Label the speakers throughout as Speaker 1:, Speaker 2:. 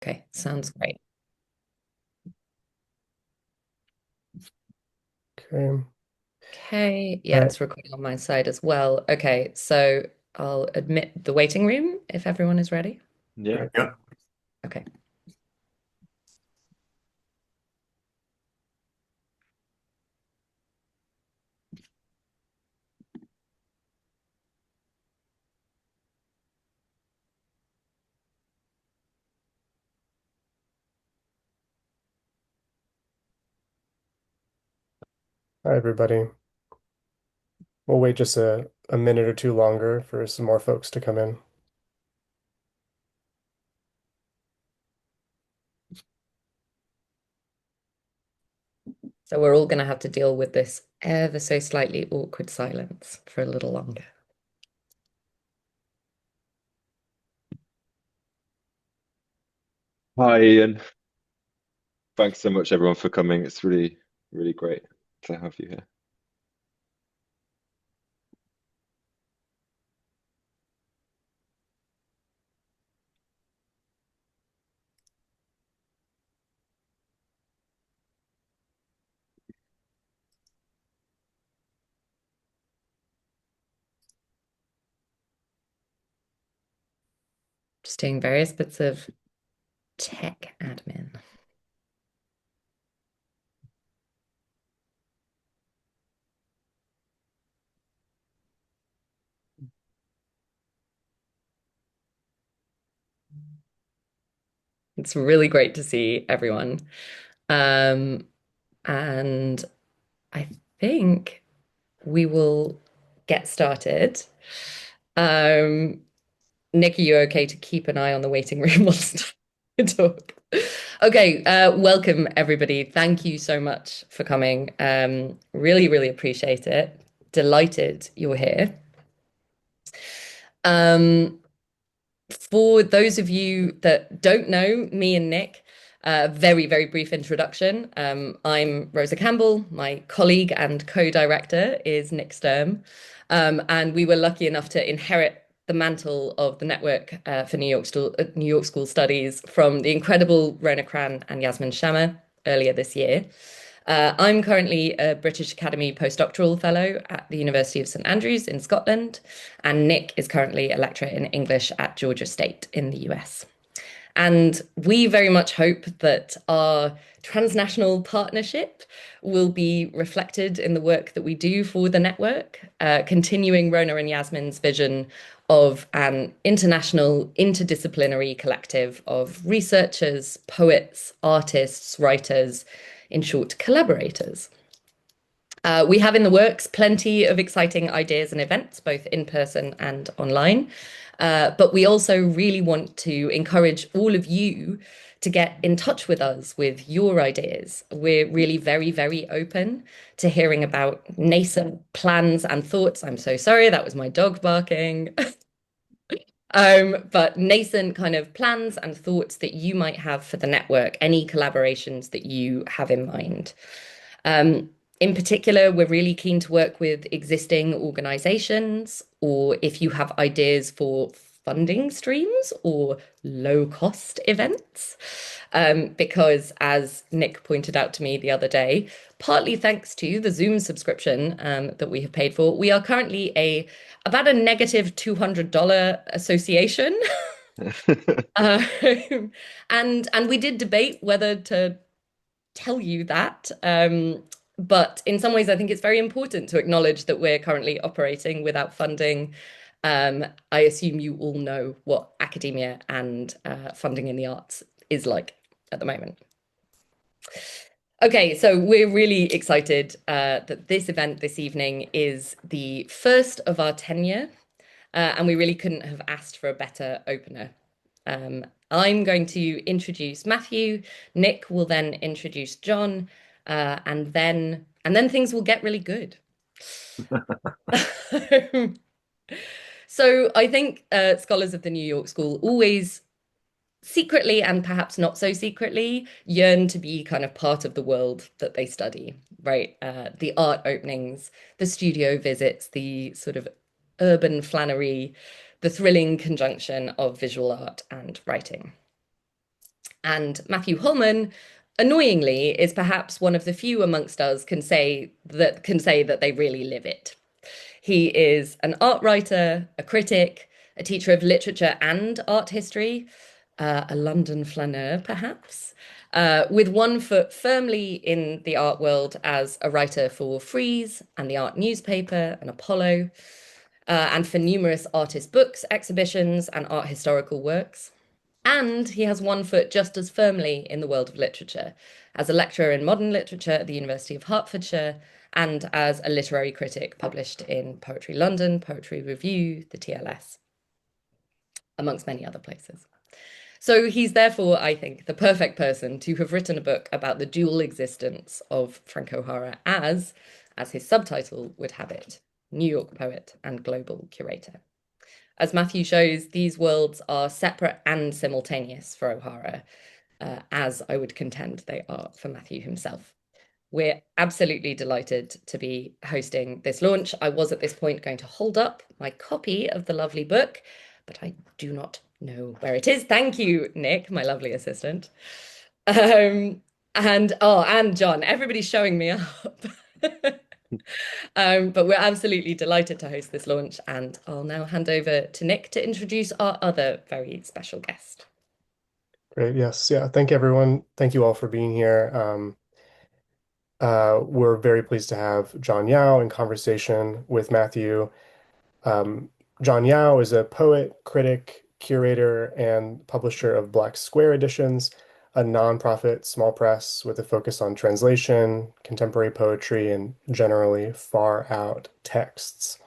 Speaker 1: Okay, sounds great.
Speaker 2: Okay.
Speaker 1: Okay,
Speaker 2: All
Speaker 1: yeah,
Speaker 2: right.
Speaker 1: it's recording on my side as well. Okay, so I'll admit the waiting room if everyone is ready.
Speaker 3: Yeah.
Speaker 2: Great. Yeah.
Speaker 1: Okay.
Speaker 2: Hi, everybody. We'll wait just a minute or two longer for some more folks to come in.
Speaker 1: So we're all going to have to deal with this ever so slightly awkward silence for a little longer.
Speaker 3: Hi, Ian. Thanks so much, everyone, for coming. It's really, really great to have you here.
Speaker 1: Just doing various bits of tech admin. It's really great to see everyone. Um, and I think we will get started. Um, Nick, are you okay to keep an eye on the waiting room whilst I talk? Okay, welcome everybody. Thank you so much for coming. Really, really appreciate it. Delighted you're here. Um, for those of you that don't know me and Nick, very, very brief introduction. I'm Rosa Campbell. My colleague and co-director is Nick Sturm. And we were lucky enough to inherit the mantle of the network for New York School Studies from the incredible Rona Cran and Yasmin Shamma earlier this year. I'm currently a British Academy postdoctoral fellow at the University of St Andrews in Scotland, and Nick is currently a lecturer in English at Georgia State in the US. And we very much hope that our transnational partnership will be reflected in the work that we do for the network, continuing Rona and Yasmin's vision of an international, interdisciplinary collective of researchers, poets, artists, writers, in short, collaborators. We have in the works plenty of exciting ideas and events, both in person and online. But we also really want to encourage all of you to get in touch with us with your ideas. We're really very, very open to hearing about nascent plans and thoughts. I'm so sorry, that was my dog barking. But nascent kind of plans and thoughts that you might have for the network, any collaborations that you have in mind. Um, in particular, we're really keen to work with existing organizations, or if you have ideas for funding streams or low cost events. Because as Nick pointed out to me the other day, partly thanks to the Zoom subscription that we have paid for, we are currently about a negative $200 association. Um, and we did debate whether to tell you that. But in some ways, I think it's very important to acknowledge that we're currently operating without funding. I assume you all know what academia and funding in the arts is like at the moment. Okay, so we're really excited that this event this evening is the first of our tenure, and we really couldn't have asked for a better opener. I'm going to introduce Matthew. Nick will then introduce John, and then things will get really good. So I think scholars of the New York School always secretly and perhaps not so secretly yearn to be kind of part of the world that they study, right? The art openings, the studio visits, the sort of urban flânery, the thrilling conjunction of visual art and writing. And Matthew Holman, annoyingly, is perhaps one of the few amongst us can say that they really live it. He is an art writer, a critic, a teacher of literature and art history, a London flaneur, perhaps, with one foot firmly in the art world as a writer for Frieze and the Art Newspaper and Apollo, and for numerous artist books, exhibitions, and art historical works. And he has one foot just as firmly in the world of literature as a lecturer in modern literature at the University of Hertfordshire and as a literary critic published in Poetry London, Poetry Review, the TLS, amongst many other places. So he's therefore, I think, the perfect person to have written a book about the dual existence of Frank O'Hara as his subtitle would have it, New York poet and global curator. As Matthew shows, these worlds are separate and simultaneous for O'Hara, as I would contend they are for Matthew himself. We're absolutely delighted to be hosting this launch. I was at this point going to hold up my copy of the lovely book, but I do not know where it is. Thank you, Nick, my lovely assistant. And John, everybody's showing me up. But we're absolutely delighted to host this launch, and I'll now hand over to Nick to introduce our other very special guest.
Speaker 2: Great. Yes. Yeah. Thank you, everyone. Thank you all for being here. We're very pleased to have John Yau in conversation with Matthew. Um, John Yau is a poet, critic, curator, and publisher of Black Square Editions, a nonprofit small press with a focus on translation, contemporary poetry, and generally far out texts.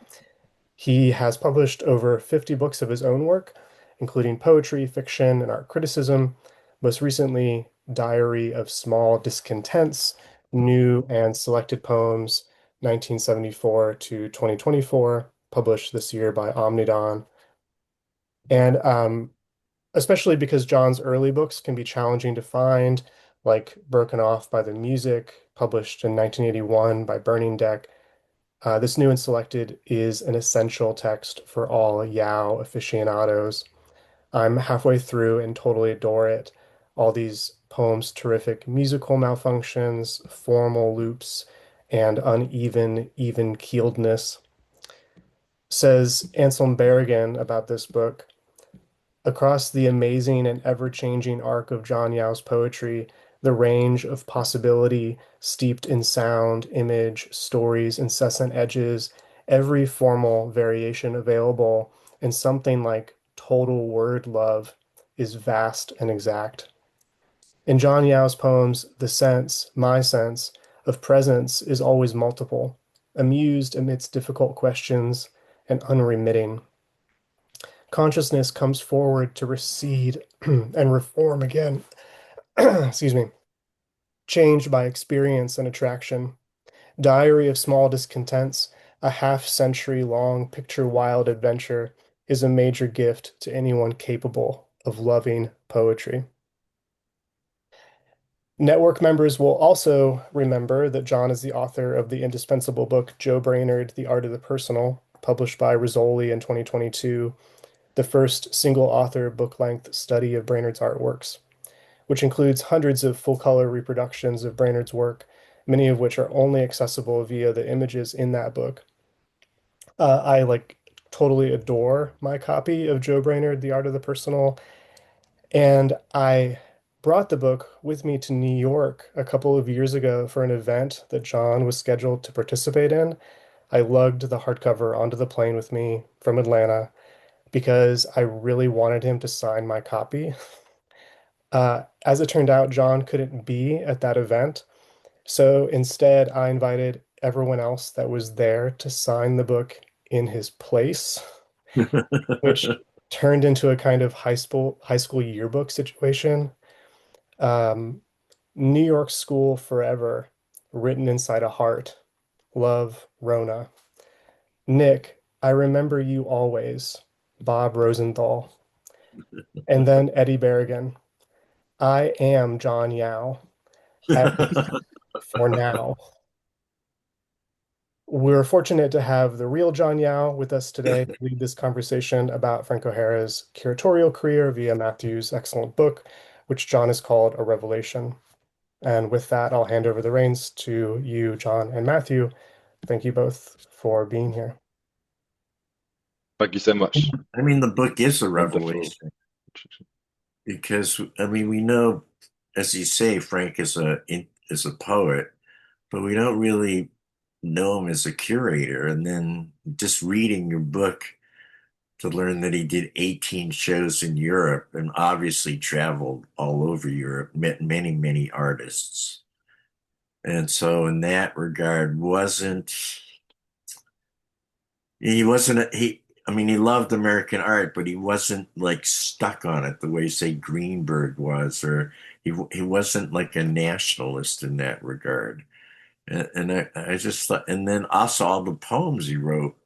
Speaker 2: He has published over 50 books of his own work, including poetry, fiction, and art criticism. Most recently, Diary of Small Discontents, New and Selected Poems, 1974 to 2024, published this year by Omnidon. And especially because John's early books can be challenging to find, like Broken Off by the Music, published in 1981 by Burning Deck. This new and selected is an essential text for all Yao aficionados. I'm halfway through and totally adore it. All these poems, terrific musical malfunctions, formal loops, and uneven, even-keeledness. Says Anselm Berrigan about this book. Across the amazing and ever-changing arc of John Yau's poetry, the range of possibility steeped in sound, image, stories, incessant edges, every formal variation available, and something like total word love is vast and exact. In John Yau's poems, the sense, my sense, of presence is always multiple, amused amidst difficult questions, and unremitting. Consciousness comes forward to recede and reform again, excuse me, changed by experience and attraction. Diary of Small Discontents, a half-century long picture-wild adventure, is a major gift to anyone capable of loving poetry. Network members will also remember that John is the author of the indispensable book Joe Brainerd, The Art of the Personal, published by Rizzoli in 2022, the first single-author book-length study of Brainerd's artworks, which includes hundreds of full-color reproductions of Brainerd's work, many of which are only accessible via the images in that book. I totally adore my copy of Joe Brainerd, The Art of the Personal, and I brought the book with me to New York a couple of years ago for an event that John was scheduled to participate in. I lugged the hardcover onto the plane with me from Atlanta because I really wanted him to sign my copy. As it turned out, John couldn't be at that event. So instead, I invited everyone else that was there to sign the book in his place, which turned into a kind of high school yearbook situation. Um, New York School Forever, written inside a heart. Love, Rona. Nick, I remember you always. Bob Rosenthal. And then Eddie Berrigan. I am John Yau, at least for now. We're fortunate to have the real John Yau with us today to lead this conversation about Frank O'Hara's curatorial career via Matthew's excellent book, which John has called a revelation. And with that, I'll hand over the reins to you, John and Matthew. Thank you both for being here.
Speaker 3: Thank you so much.
Speaker 4: I mean, the book is a
Speaker 3: Wonderful.
Speaker 4: revelation because I mean we know, as you say, Frank is a poet, but we don't really know him as a curator. And then just reading your book to learn that he did 18 shows in Europe and obviously traveled all over Europe, met many, many artists. And so in that regard, he wasn't he I mean he loved American art, but he wasn't like stuck on it the way say Greenberg was, or he wasn't like a nationalist in that regard. And I just thought, and then also all the poems he wrote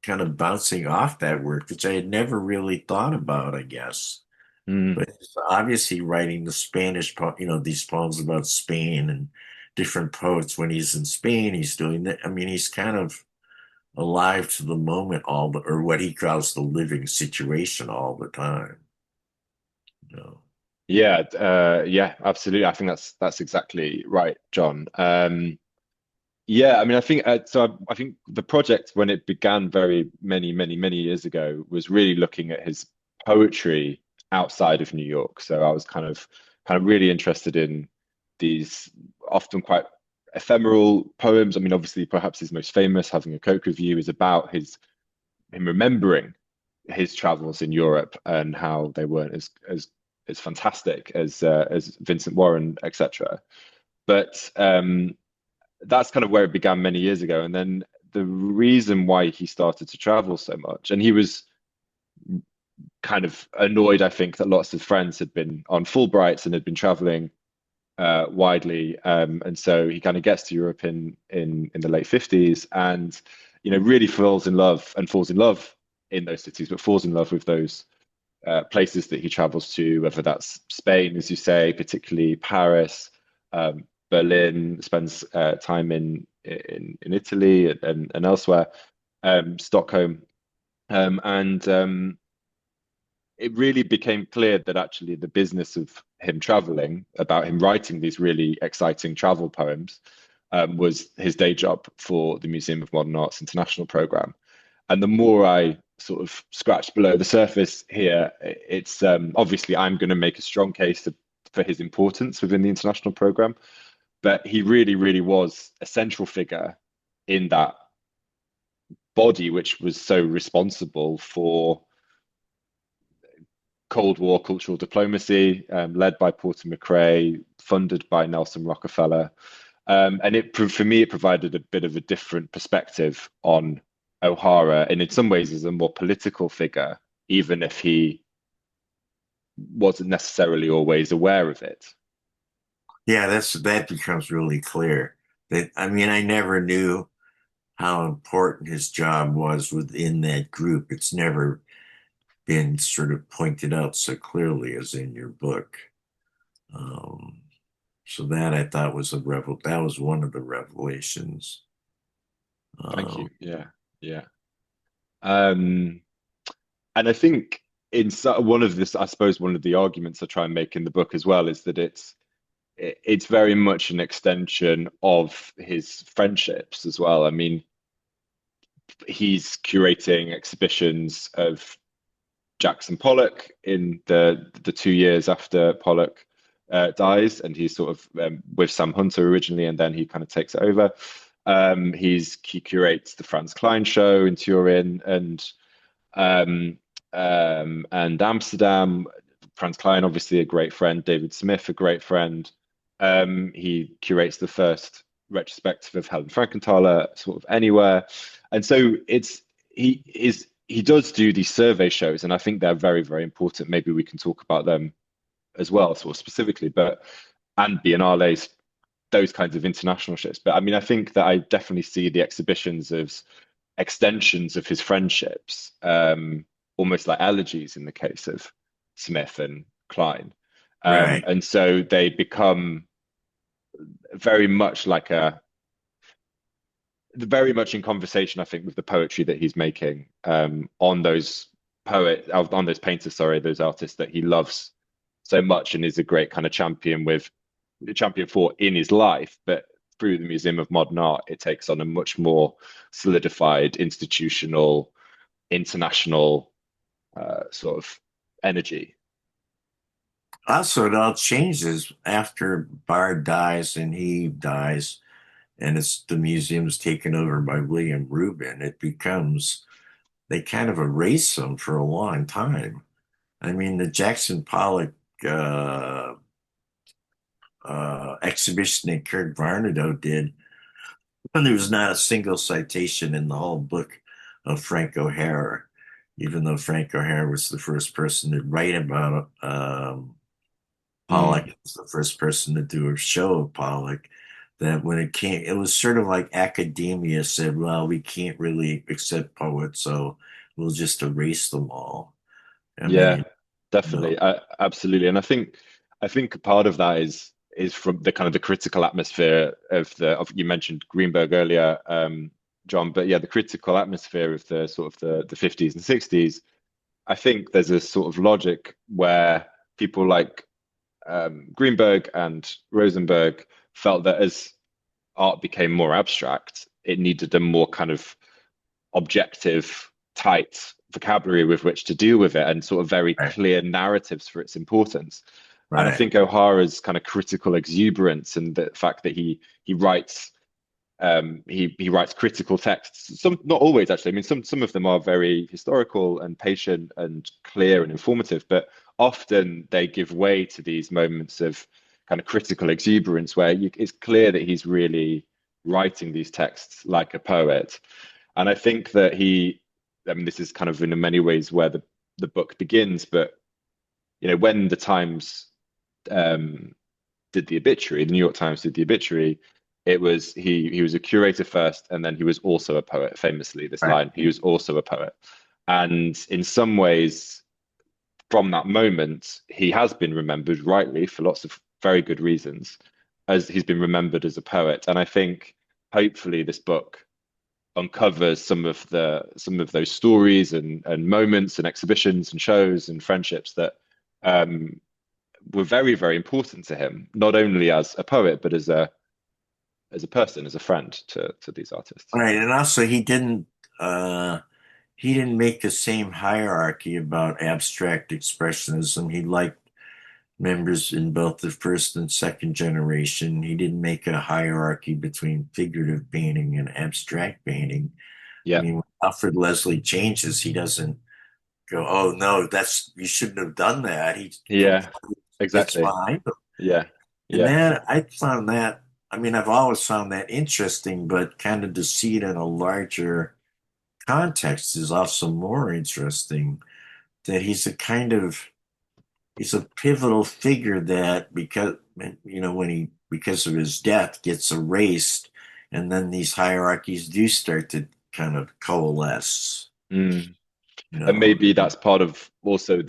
Speaker 4: kind of bouncing off that work, which I had never really thought about, I guess.
Speaker 3: Mm.
Speaker 4: But he's obviously writing the Spanish, these poems about Spain and different poets. When he's in Spain, he's doing that. I mean, he's kind of alive to the moment or what he calls the living situation all the time. You know.
Speaker 3: Yeah, yeah, absolutely. I think that's exactly right, John. Yeah, I mean, I think I think the project when it began very many years ago was really looking at his poetry outside of New York. So I was kind of really interested in these often quite ephemeral poems. I mean, obviously, perhaps his most famous, Having a Coke with You, is about him remembering his travels in Europe and how they weren't as fantastic as Vincent Warren, etc. But that's kind of where it began many years ago. And then the reason why he started to travel so much, and he was kind of annoyed, I think, that lots of friends had been on Fulbrights and had been traveling widely, and so he kind of gets to Europe in the late 50s, and really falls in love in those cities, but falls in love with those places that he travels to, whether that's Spain, as you say, particularly Paris, Berlin, spends time in Italy and elsewhere, Stockholm, and it really became clear that actually the business of him traveling, about him writing these really exciting travel poems, was his day job for the Museum of Modern Art's international program. And the more I sort of scratch below the surface here, it's obviously I'm going to make a strong case for his importance within the international program, but he really was a central figure in that body, which was so responsible for Cold War cultural diplomacy, led by Porter McRae, funded by Nelson Rockefeller. And for me, it provided a bit of a different perspective on O'Hara, and in some ways is a more political figure, even if he wasn't necessarily always aware of it.
Speaker 4: Yeah, that becomes really clear. I mean, I never knew how important his job was within that group. It's never been sort of pointed out so clearly as in your book. Um, so that I thought was that was one of the revelations.
Speaker 3: Thank you. Yeah. Um, and I think one of this, I suppose, one of the arguments I try and make in the book as well is that it's very much an extension of his friendships as well. I mean, he's curating exhibitions of Jackson Pollock in the 2 years after Pollock dies, and he's sort of with Sam Hunter originally, and then he kind of takes it over. He curates the Franz Klein show in Turin and Amsterdam. Franz Klein, obviously a great friend. David Smith, a great friend. He curates the first retrospective of Helen Frankenthaler, sort of anywhere, and so he does do these survey shows, and I think they're very important. Maybe we can talk about them as well, sort of specifically, and Biennales, those kinds of international shows. But I mean, I think that I definitely see the exhibitions as extensions of his friendships, almost like elegies in the case of Smith and Klein.
Speaker 4: Right.
Speaker 3: And so they become very much in conversation, I think, with the poetry that he's making on those painters, sorry, those artists that he loves so much and is a great kind of champion for in his life, but through the Museum of Modern Art, it takes on a much more solidified institutional, international sort of energy.
Speaker 4: Also, it all changes after Bard dies and he dies, and it's the museum's taken over by William Rubin. It becomes they kind of erase them for a long time. I mean, the Jackson Pollock uh, exhibition that Kurt Varnado did, and there was not a single citation in the whole book of Frank O'Hara, even though Frank O'Hara was the first person to write about Pollock, was the first person to do a show of Pollock. That when it came, it was sort of like academia said, well, we can't really accept poets, so we'll just erase them all. I
Speaker 3: Yeah,
Speaker 4: mean, no,
Speaker 3: definitely. Absolutely. And I think a part of that is from the kind of the critical atmosphere of you mentioned Greenberg earlier, John, but yeah, the critical atmosphere of the sort of the 50s and 60s. I think there's a sort of logic where people like Greenberg and Rosenberg felt that as art became more abstract, it needed a more kind of objective, tight vocabulary with which to deal with it and sort of very
Speaker 4: right,
Speaker 3: clear narratives for its importance. And I
Speaker 4: right,
Speaker 3: think O'Hara's kind of critical exuberance and the fact that he writes he writes critical texts. Some, not always actually. I mean, some of them are very historical and patient and clear and informative, but often they give way to these moments of kind of critical exuberance where it's clear that he's really writing these texts like a poet. And I think that I mean, this is kind of in many ways where the book begins, but when the Times um, did the obituary, the New York Times did the obituary, it was he was a curator first, and then he was also a poet. Famously, this
Speaker 4: right.
Speaker 3: line, he was also a poet. And in some ways, from that moment, he has been remembered rightly for lots of very good reasons, as he's been remembered as a poet. And I think hopefully this book uncovers some of those stories and moments and exhibitions and shows and friendships that um, were very, very important to him, not only as a poet, but as a person, as a friend to these artists.
Speaker 4: Right, and also he didn't make the same hierarchy about abstract expressionism. He liked members in both the first and second generation. He didn't make a hierarchy between figurative painting and abstract painting. I
Speaker 3: Yeah,
Speaker 4: mean, when Alfred Leslie changes, he doesn't go, "Oh no, that's you shouldn't have done that." He
Speaker 3: yeah,
Speaker 4: completely gets
Speaker 3: exactly.
Speaker 4: behind them.
Speaker 3: Yeah,
Speaker 4: And
Speaker 3: yeah,
Speaker 4: then I found that, I mean, I've always found that interesting, but kind of to see it in a larger context is also more interesting. That he's a pivotal figure that when he because of his death gets erased, and then these hierarchies do start to kind of coalesce.
Speaker 3: mm.
Speaker 4: You
Speaker 3: And
Speaker 4: know,
Speaker 3: maybe that's part of also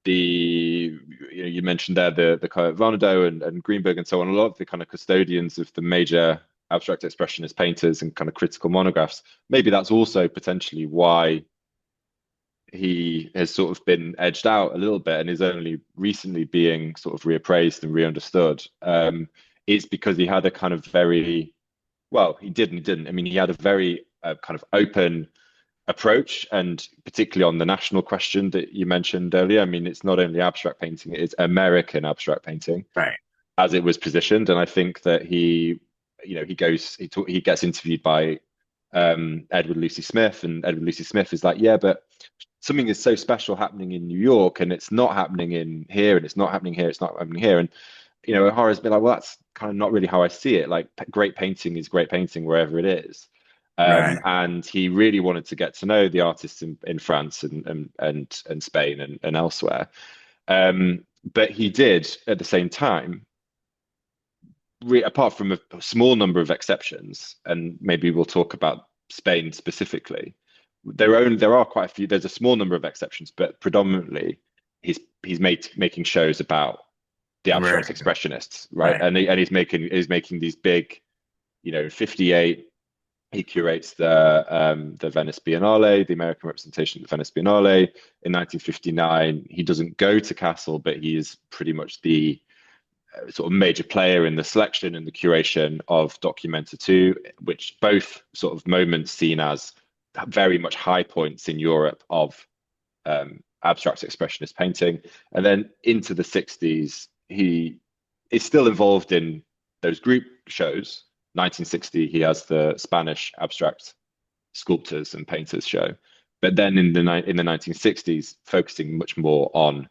Speaker 3: you mentioned there the kind of Varnado and Greenberg and so on. A lot of the kind of custodians of the major abstract expressionist painters and kind of critical monographs. Maybe that's also potentially why he has sort of been edged out a little bit and is only recently being sort of reappraised and re-understood. It's because he had a kind of very well, he did and he didn't. I mean, he had a very kind of open approach, and particularly on the national question that you mentioned earlier. I mean, it's not only abstract painting; it's American abstract painting
Speaker 4: right,
Speaker 3: as it was positioned. And I think that he gets interviewed by Edward Lucy Smith, and Edward Lucy Smith is like, yeah, but something is so special happening in New York, and it's not happening in here, and it's not happening here, it's not happening here, and O'Hara's been like, well, that's kind of not really how I see it. Like, great painting is great painting wherever it is.
Speaker 4: right,
Speaker 3: And he really wanted to get to know the artists in France and Spain and elsewhere. But he did at the same time, apart from a small number of exceptions, and maybe we'll talk about Spain specifically. There are quite a few. There's a small number of exceptions, but predominantly he's making shows about the abstract
Speaker 4: America,
Speaker 3: expressionists, right?
Speaker 4: right,
Speaker 3: And he's making these big, 58 He curates the Venice Biennale, the American representation of the Venice Biennale. In 1959, he doesn't go to Kassel, but he is pretty much the sort of major player in the selection and the curation of Documenta 2, which both sort of moments seen as very much high points in Europe of abstract expressionist painting. And then into the 60s, he is still involved in those group shows. 1960, he has the Spanish abstract sculptors and painters show. But then in the 1960s, focusing much more on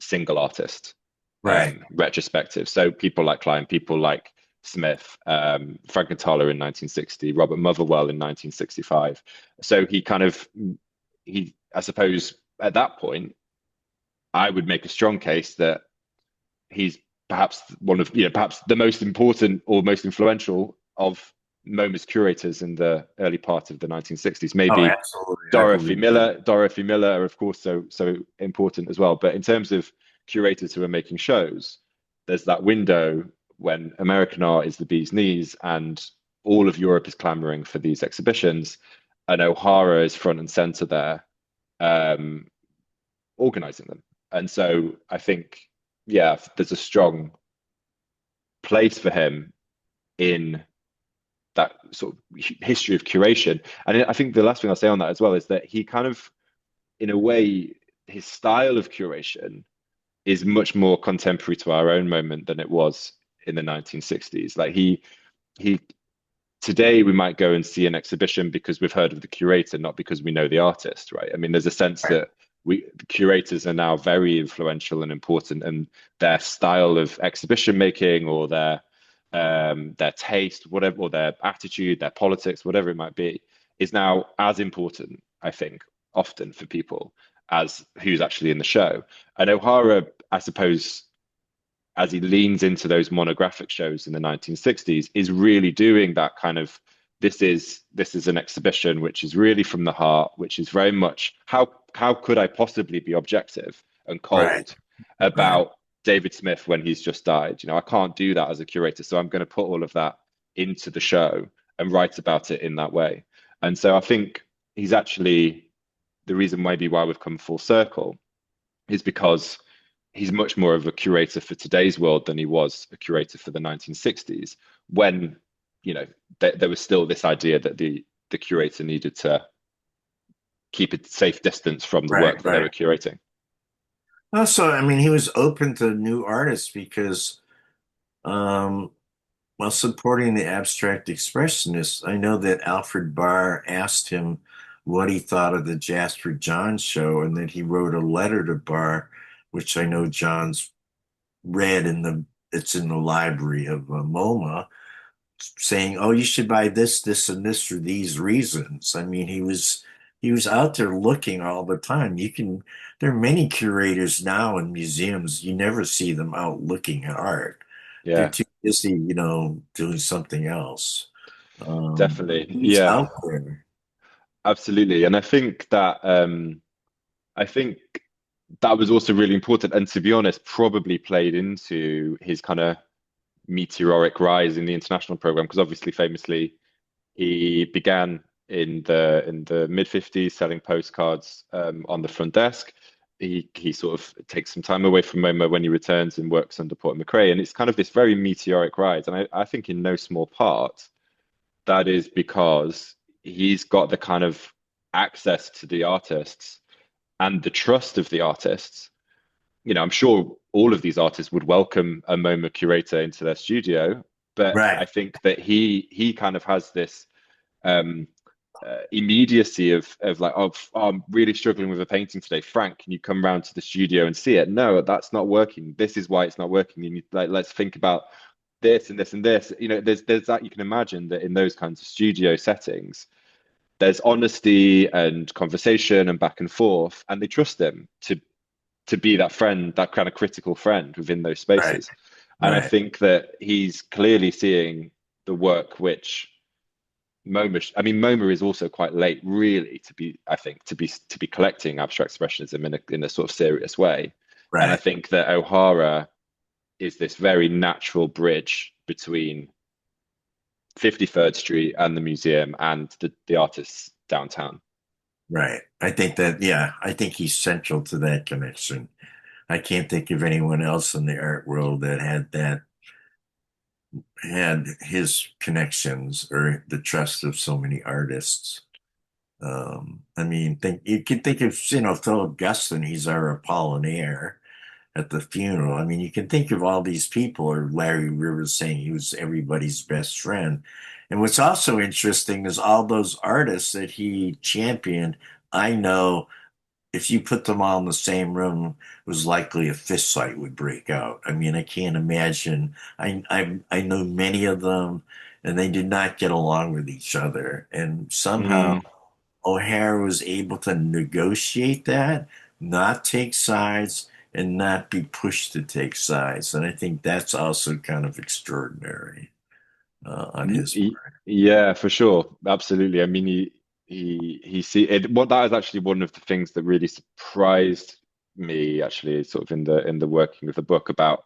Speaker 3: single artist
Speaker 4: Right.
Speaker 3: retrospective. So people like Klein, people like Smith, Frankenthaler in 1960, Robert Motherwell in 1965. So I suppose at that point, I would make a strong case that he's perhaps one of, perhaps the most important or most influential of MoMA's curators in the early part of the 1960s.
Speaker 4: Oh,
Speaker 3: Maybe
Speaker 4: absolutely. I believe that.
Speaker 3: Dorothy Miller are of course so important as well. But in terms of curators who are making shows, there's that window when American art is the bee's knees and all of Europe is clamoring for these exhibitions, and O'Hara is front and center there, organizing them. And so I think, yeah, there's a strong place for him in that sort of history of curation. And I think the last thing I'll say on that as well is that he kind of, in a way, his style of curation is much more contemporary to our own moment than it was in the 1960s. Like he today we might go and see an exhibition because we've heard of the curator, not because we know the artist, right? I mean, there's a sense
Speaker 4: Right.
Speaker 3: that curators are now very influential and important, and their style of exhibition making or their taste, whatever, or their attitude, their politics, whatever it might be, is now as important, I think, often for people as who's actually in the show. And O'Hara, I suppose, as he leans into those monographic shows in the 1960s, is really doing that kind of this is an exhibition which is really from the heart, which is very much how could I possibly be objective and
Speaker 4: Right.
Speaker 3: cold about David Smith when he's just died? I can't do that as a curator, so I'm going to put all of that into the show and write about it in that way. And so I think he's actually the reason maybe why we've come full circle is because he's much more of a curator for today's world than he was a curator for the 1960s, when there was still this idea that the curator needed to keep a safe distance from the work
Speaker 4: Right.
Speaker 3: that they were curating.
Speaker 4: Also, I mean, he was open to new artists because, while supporting the abstract expressionists, I know that Alfred Barr asked him what he thought of the Jasper Johns show, and that he wrote a letter to Barr, which I know John's read it's in the library of MoMA, saying, "Oh, you should buy this, this, and this for these reasons." I mean, he was out there looking all the time. There are many curators now in museums. You never see them out looking at art. They're
Speaker 3: Yeah,
Speaker 4: too busy, doing something else.
Speaker 3: definitely.
Speaker 4: He's
Speaker 3: Yeah,
Speaker 4: out there.
Speaker 3: absolutely. And I think that was also really important. And to be honest, probably played into his kind of meteoric rise in the international program, because obviously famously he began in the mid 50s selling postcards on the front desk. He sort of takes some time away from MoMA when he returns and works under Porter McRae, and it's kind of this very meteoric rise. And I think in no small part that is because he's got the kind of access to the artists and the trust of the artists. I'm sure all of these artists would welcome a MoMA curator into their studio, but
Speaker 4: Right.
Speaker 3: I think that he kind of has this um, immediacy of like, oh, I'm really struggling with a painting today. Frank, can you come round to the studio and see it? No, that's not working. This is why it's not working. You need, like, let's think about this and this and this. There's that. You can imagine that in those kinds of studio settings, there's honesty and conversation and back and forth, and they trust them to be that friend, that kind of critical friend within those
Speaker 4: Right.
Speaker 3: spaces. And I
Speaker 4: Right.
Speaker 3: think that he's clearly seeing the work which MoMA is also quite late, really, I think, to be collecting abstract expressionism in a sort of serious way. And I
Speaker 4: Right.
Speaker 3: think that O'Hara is this very natural bridge between 53rd Street and the museum and the artists downtown.
Speaker 4: Right. I think that, yeah, I think he's central to that connection. I can't think of anyone else in the art world that had his connections or the trust of so many artists. I mean, you can think of, Philip Guston, he's our Apollinaire at the funeral. I mean, you can think of all these people, or Larry Rivers saying he was everybody's best friend. And what's also interesting is all those artists that he championed. I know if you put them all in the same room, it was likely a fist fight would break out. I mean, I can't imagine. I know many of them, and they did not get along with each other. And somehow
Speaker 3: Mm.
Speaker 4: O'Hara was able to negotiate that, not take sides, and not be pushed to take sides. And I think that's also kind of extraordinary on his part.
Speaker 3: Yeah, for sure. Absolutely. I mean, he see it. What that is actually one of the things that really surprised me, actually, sort of in the working of the book about,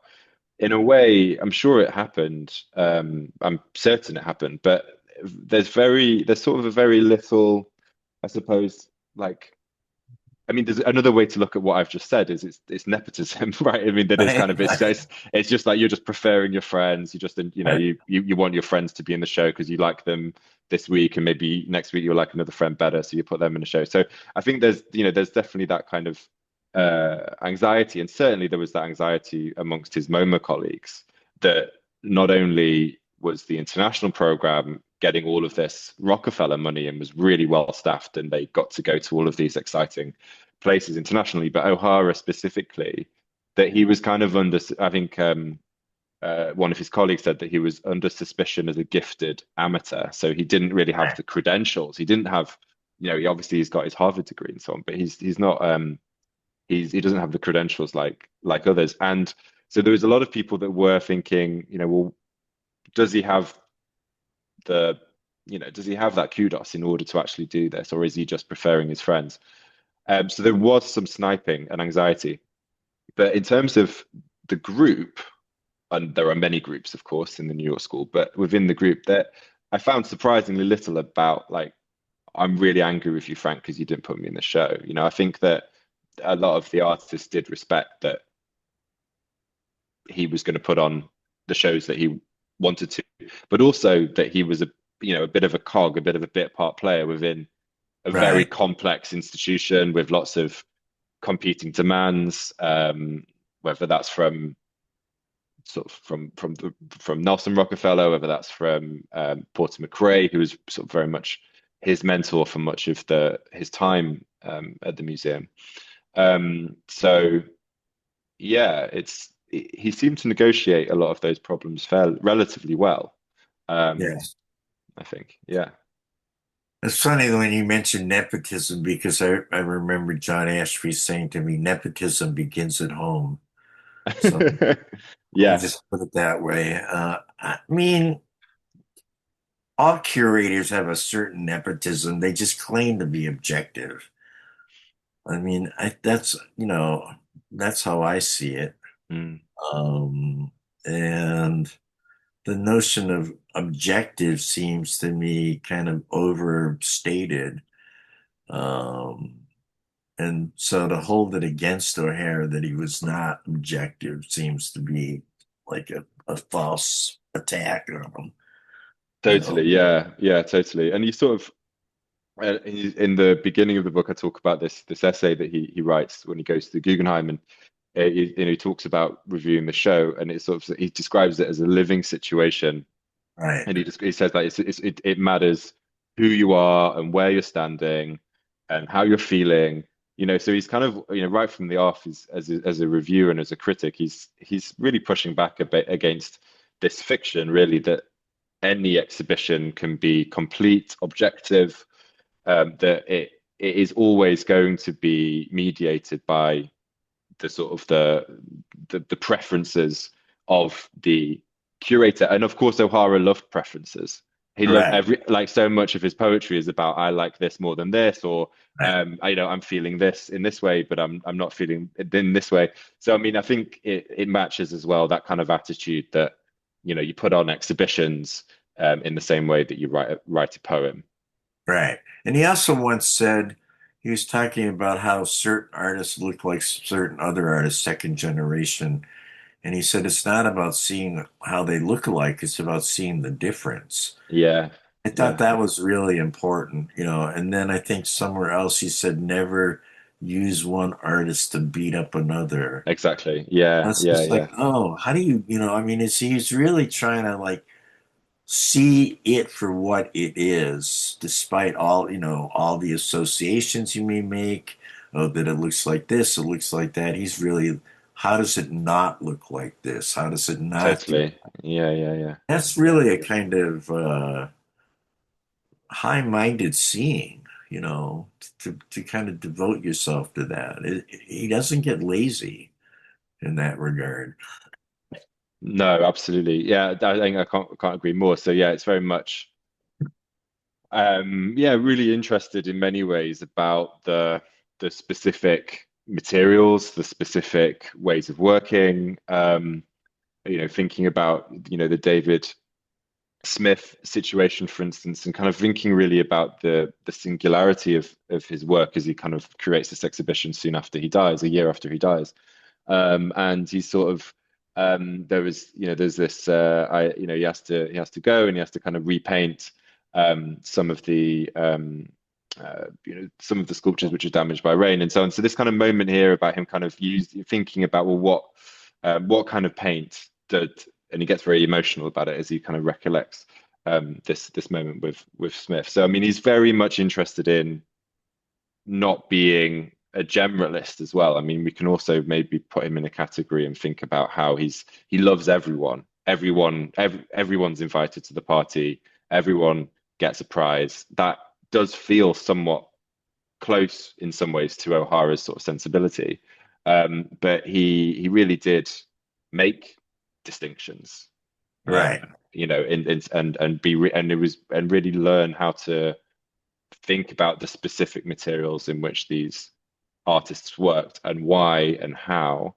Speaker 3: in a way, I'm sure it happened. I'm certain it happened, but there's sort of a very little, I suppose, like. I mean, there's another way to look at what I've just said is it's nepotism, right? I mean, that is kind
Speaker 4: Right,
Speaker 3: of it's just like you're just preferring your friends. You just
Speaker 4: right,
Speaker 3: you want your friends to be in the show because you like them this week, and maybe next week you'll like another friend better, so you put them in the show. So I think there's definitely that kind of anxiety, and certainly there was that anxiety amongst his MoMA colleagues that not only was the international program getting all of this Rockefeller money and was really well staffed, and they got to go to all of these exciting places internationally, but O'Hara specifically, that he was kind of under, I think one of his colleagues said that he was under suspicion as a gifted amateur. So he didn't really have
Speaker 4: right,
Speaker 3: the credentials. He didn't have, he's got his Harvard degree and so on, but he's not he doesn't have the credentials like others. And so there was a lot of people that were thinking, well, does he have the does he have that kudos in order to actually do this, or is he just preferring his friends? So there was some sniping and anxiety. But in terms of the group, and there are many groups, of course, in the New York School, but within the group, that I found surprisingly little about, like, I'm really angry with you, Frank, because you didn't put me in the show. I think that a lot of the artists did respect that he was going to put on the shows that he wanted to, but also that he was a bit of a cog, a bit of a bit part player within a very
Speaker 4: right,
Speaker 3: complex institution with lots of competing demands, whether that's from sort of from Nelson Rockefeller, whether that's from Porter McRae, who was sort of very much his mentor for much of his time at the museum. So yeah, he seemed to negotiate a lot of those problems relatively well. Um,
Speaker 4: yes.
Speaker 3: I think, yeah.
Speaker 4: It's funny when you mention nepotism because I remember John Ashby saying to me, nepotism begins at home. So let me
Speaker 3: Yeah,
Speaker 4: just put it that way. I mean, all curators have a certain nepotism. They just claim to be objective. I mean, that's how I see it.
Speaker 3: mm,
Speaker 4: Um, and the notion of objective seems to me kind of overstated. Um, and so to hold it against O'Hara that he was not objective seems to be like a false attack on him, you know.
Speaker 3: totally. Yeah, yeah, totally. And you sort of in the beginning of the book, I talk about this essay that he writes when he goes to the Guggenheim, and he talks about reviewing the show, and it sort of he describes it as a living situation,
Speaker 4: Right,
Speaker 3: and he says that it matters who you are and where you're standing and how you're feeling. So he's kind of right from the off, as a reviewer and as a critic, he's really pushing back a bit against this fiction, really, that any exhibition can be complete, objective, that it is always going to be mediated by the sort of the preferences of the curator. And of course, O'Hara loved preferences. He loved
Speaker 4: correct,
Speaker 3: like so much of his poetry is about I like this more than this, or
Speaker 4: right,
Speaker 3: I'm feeling this in this way, but I'm not feeling it in this way. So I mean, I think it matches as well that kind of attitude that you put on exhibitions in the same way that you write a poem.
Speaker 4: Right. And he also once said, he was talking about how certain artists look like certain other artists, second generation. And he said, it's not about seeing how they look alike, it's about seeing the difference.
Speaker 3: Yeah,
Speaker 4: I thought
Speaker 3: yeah,
Speaker 4: that was really important, you know. And then I think somewhere else he said, never use one artist to beat up another.
Speaker 3: exactly. Yeah,
Speaker 4: That's
Speaker 3: yeah,
Speaker 4: just like,
Speaker 3: yeah,
Speaker 4: oh, how do you, you know, I mean, he's really trying to like see it for what it is, despite all, you know, all the associations you may make, oh, that it looks like this, it looks like that. He's really, how does it not look like this? How does it not feel?
Speaker 3: totally. Yeah, yeah, yeah.
Speaker 4: That's really a kind of high-minded seeing, you know, to kind of devote yourself to that. He doesn't get lazy in that regard.
Speaker 3: No, absolutely. Yeah, I think I can't agree more. So yeah, it's very much yeah, really interested in many ways about the specific materials, the specific ways of working, thinking about, the David Smith situation, for instance, and kind of thinking really about the singularity of his work as he kind of creates this exhibition soon after he dies, a year after he dies. And he's sort of there's this he has to go and he has to kind of repaint some of the some of the sculptures which are damaged by rain and so on. So this kind of moment here about him kind of thinking about, well, what kind of paint did, and he gets very emotional about it as he kind of recollects this moment with Smith. So I mean, he's very much interested in not being a generalist as well. I mean, we can also maybe put him in a category and think about how he loves everyone. Everyone's invited to the party. Everyone gets a prize. That does feel somewhat close in some ways to O'Hara's sort of sensibility. But he really did make distinctions.
Speaker 4: Right.
Speaker 3: And be and it was and really learn how to think about the specific materials in which these artists worked and why and how,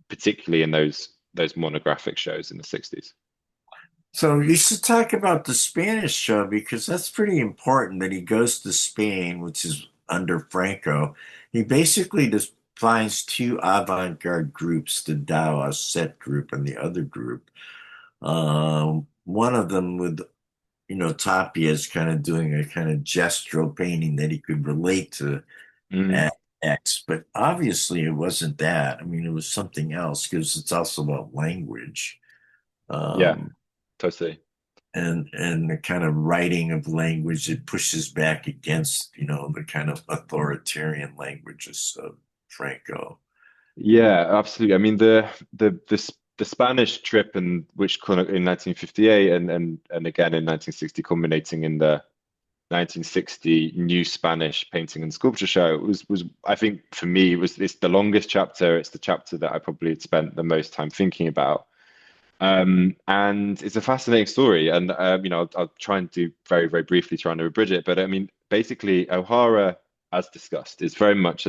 Speaker 3: particularly in those monographic shows in the 60s.
Speaker 4: So you should talk about the Spanish show because that's pretty important that he goes to Spain, which is under Franco. He basically just finds two avant-garde groups, the Dao Set group and the other group. One of them with, you know, Tapia is kind of doing a kind of gestural painting that he could relate to
Speaker 3: Mm,
Speaker 4: X, but obviously it wasn't that. I mean, it was something else because it's also about language.
Speaker 3: yeah,
Speaker 4: Um,
Speaker 3: totally.
Speaker 4: and the kind of writing of language that pushes back against, you know, the kind of authoritarian languages of Franco.
Speaker 3: Yeah, absolutely. I mean, the Spanish trip, and which kind of in 1958 and again in 1960, culminating in the 1960 New Spanish Painting and Sculpture Show, was I think for me, it's the longest chapter. It's the chapter that I probably had spent the most time thinking about. And it's a fascinating story. And I'll try and do very, very briefly trying to abridge it. But I mean, basically, O'Hara, as discussed, is very much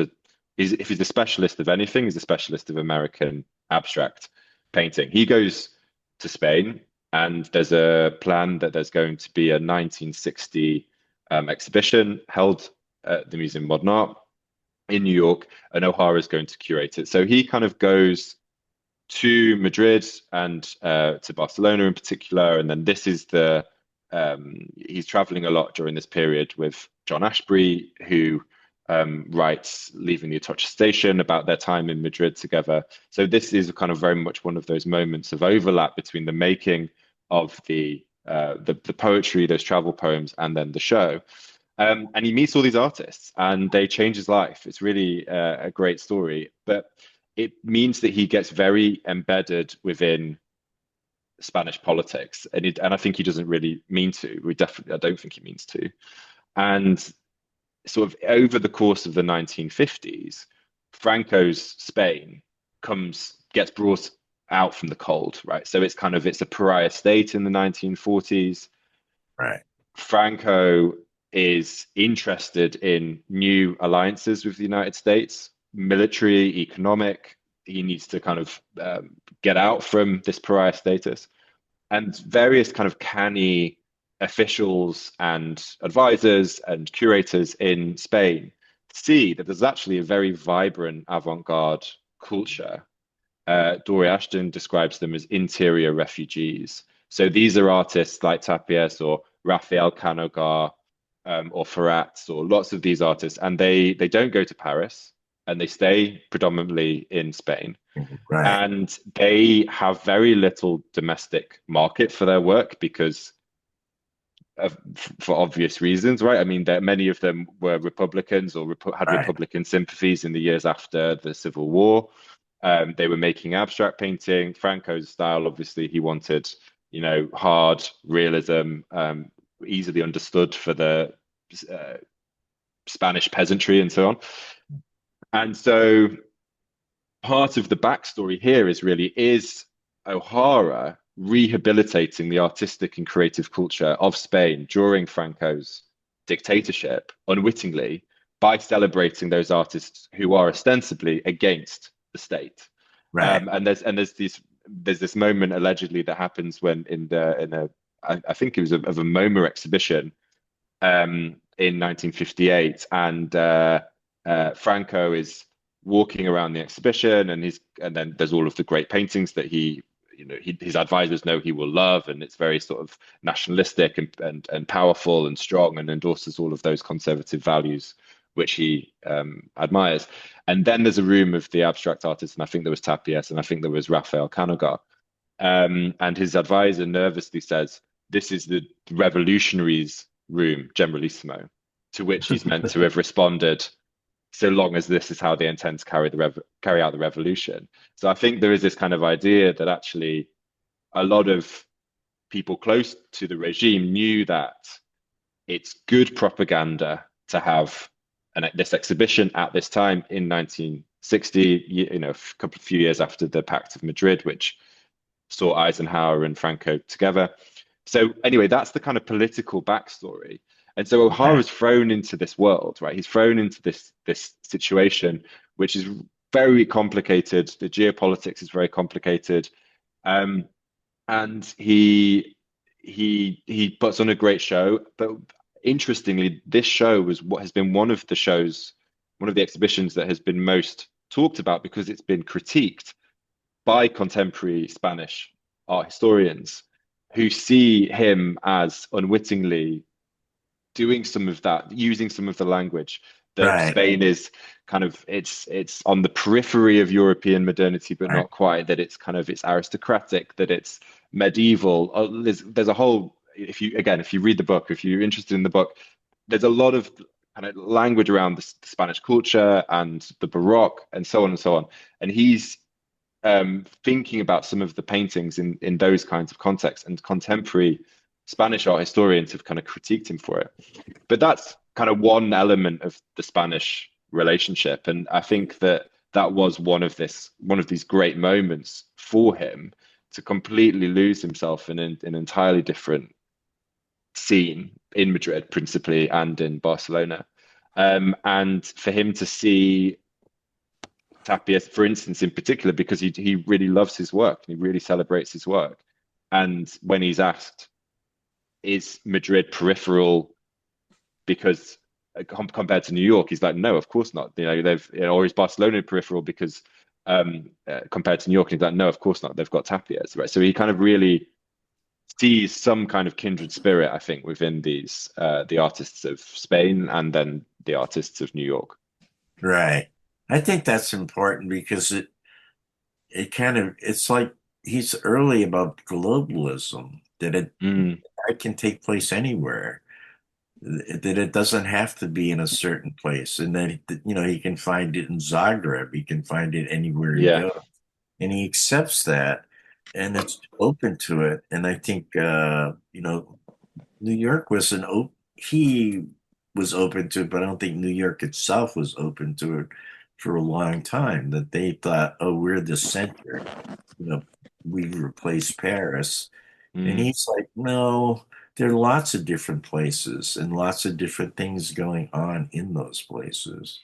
Speaker 3: if he's a specialist of anything, he's a specialist of American abstract painting. He goes to Spain, and there's a plan that there's going to be a 1960 exhibition held at the Museum of Modern Art in New York, and O'Hara is going to curate it. So he kind of goes to Madrid and to Barcelona in particular. And then this is he's traveling a lot during this period with John Ashbery, who writes Leaving the Atocha Station about their time in Madrid together. So this is kind of very much one of those moments of overlap between the making of the poetry, those travel poems, and then the show. And he meets all these artists and they change his life. It's really a great story. But it means that he gets very embedded within Spanish politics, and I think he doesn't really mean to. I don't think he means to. And sort of over the course of the 1950s, Franco's Spain gets brought out from the cold, right? So it's a pariah state in the 1940s.
Speaker 4: Right.
Speaker 3: Franco is interested in new alliances with the United States, military, economic. He needs to kind of get out from this pariah status. and various kind of canny officials and advisors and curators in Spain see that there's actually a very vibrant avant-garde culture. Dory Ashton describes them as interior refugees. So these are artists like Tapies or Rafael Canogar, or Ferrats, or lots of these artists, and they don't go to Paris, and they stay predominantly in Spain.
Speaker 4: Right.
Speaker 3: And they have very little domestic market for their work because for obvious reasons, right? I mean, many of them were Republicans or had
Speaker 4: Right.
Speaker 3: Republican sympathies in the years after the Civil War. They were making abstract painting. Franco's style, obviously, he wanted, hard realism, easily understood for the uh, Spanish peasantry and so on. And so part of the backstory here is O'Hara rehabilitating the artistic and creative culture of Spain during Franco's dictatorship unwittingly by celebrating those artists who are ostensibly against the state.
Speaker 4: Right.
Speaker 3: And there's this moment allegedly that happens when I think it was of a MoMA exhibition in 1958, and Franco is walking around the exhibition, and then there's all of the great paintings that his advisors know he will love, and it's very sort of nationalistic and powerful and strong, and endorses all of those conservative values which he admires. And then there's a room of the abstract artists, and I think there was Tapies, and I think there was Rafael Canogar. And his advisor nervously says, "This is the revolutionaries' room, Generalissimo," to which he's meant to have responded, "So long as this is how they intend to carry out the revolution." So I think there is this kind of idea that actually a lot of people close to the regime knew that it's good propaganda to have this exhibition at this time in 1960, a few years after the Pact of Madrid, which saw Eisenhower and Franco together. So anyway, that's the kind of political backstory. And so O'Hara's thrown into this world, right? He's thrown into this situation, which is very complicated. The geopolitics is very complicated, and he puts on a great show. But interestingly, this show was what has been one of the exhibitions that has been most talked about because it's been critiqued by contemporary Spanish art historians who see him as unwittingly doing some of that, using some of the language that
Speaker 4: Right.
Speaker 3: Spain is kind of it's on the periphery of European modernity, but not quite. That it's aristocratic, that it's medieval. There's a whole if you read the book, if you're interested in the book, there's a lot of kind of language around the Spanish culture and the Baroque and so on and so on. And he's thinking about some of the paintings in those kinds of contexts, and contemporary Spanish art historians have kind of critiqued him for it. But that's kind of one element of the Spanish relationship, and I think that was one of these great moments for him to completely lose himself in an entirely different scene in Madrid, principally, and in Barcelona, and for him to see Tapies, for instance, in particular, because he really loves his work and he really celebrates his work. And when he's asked, is Madrid peripheral because compared to New York, he's like, no, of course not. Or is Barcelona peripheral because compared to New York, and he's like, no, of course not. They've got Tapies, right? So he kind of really sees some kind of kindred spirit, I think, within the artists of Spain and then the artists of New York.
Speaker 4: Right. I think that's important because it's like he's early about globalism, that it can take place anywhere, that it doesn't have to be in a certain place, and that he can find it in Zagreb, he can find it anywhere he goes, and he accepts that, and it's open to it. And I think New York he was open to it, but I don't think New York itself was open to it for a long time. That they thought, oh, we're the center, we've replaced Paris. And he's like, no, there are lots of different places and lots of different things going on in those places.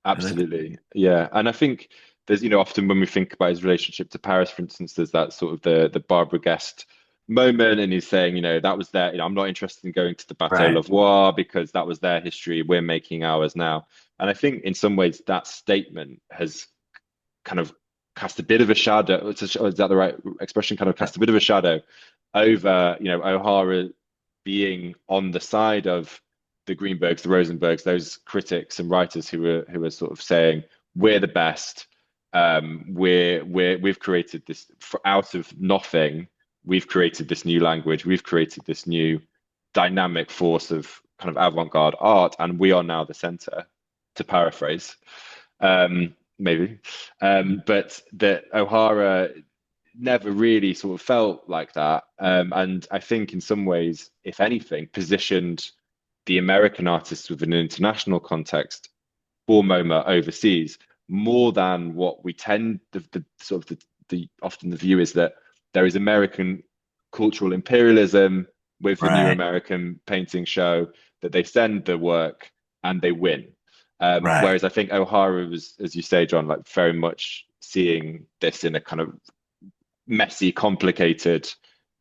Speaker 3: Absolutely. Yeah. And I think there's, often when we think about his relationship to Paris, for instance, there's that sort of the Barbara Guest moment, and he's saying, that was their, I'm not interested in going to the Bateau
Speaker 4: Right.
Speaker 3: Lavoir because that was their history. We're making ours now. And I think in some ways that statement has kind of cast a bit of a shadow. Is that the right expression? Kind of cast a bit of a shadow over, O'Hara being on the side of the Greenbergs, the Rosenbergs, those critics and writers who are sort of saying we're the best. We've created this out of nothing. We've created this new language. We've created this new dynamic force of kind of avant-garde art, and we are now the center, to paraphrase. Maybe. But that O'Hara never really sort of felt like that. And I think in some ways, if anything, positioned the American artists within an international context for MoMA overseas more than what we tend the sort of the often the view is that there is American cultural imperialism with the new
Speaker 4: Right.
Speaker 3: American painting show, that they send the work and they win.
Speaker 4: Right.
Speaker 3: Whereas I think O'Hara was, as you say, John, like very much seeing this in a kind of messy, complicated,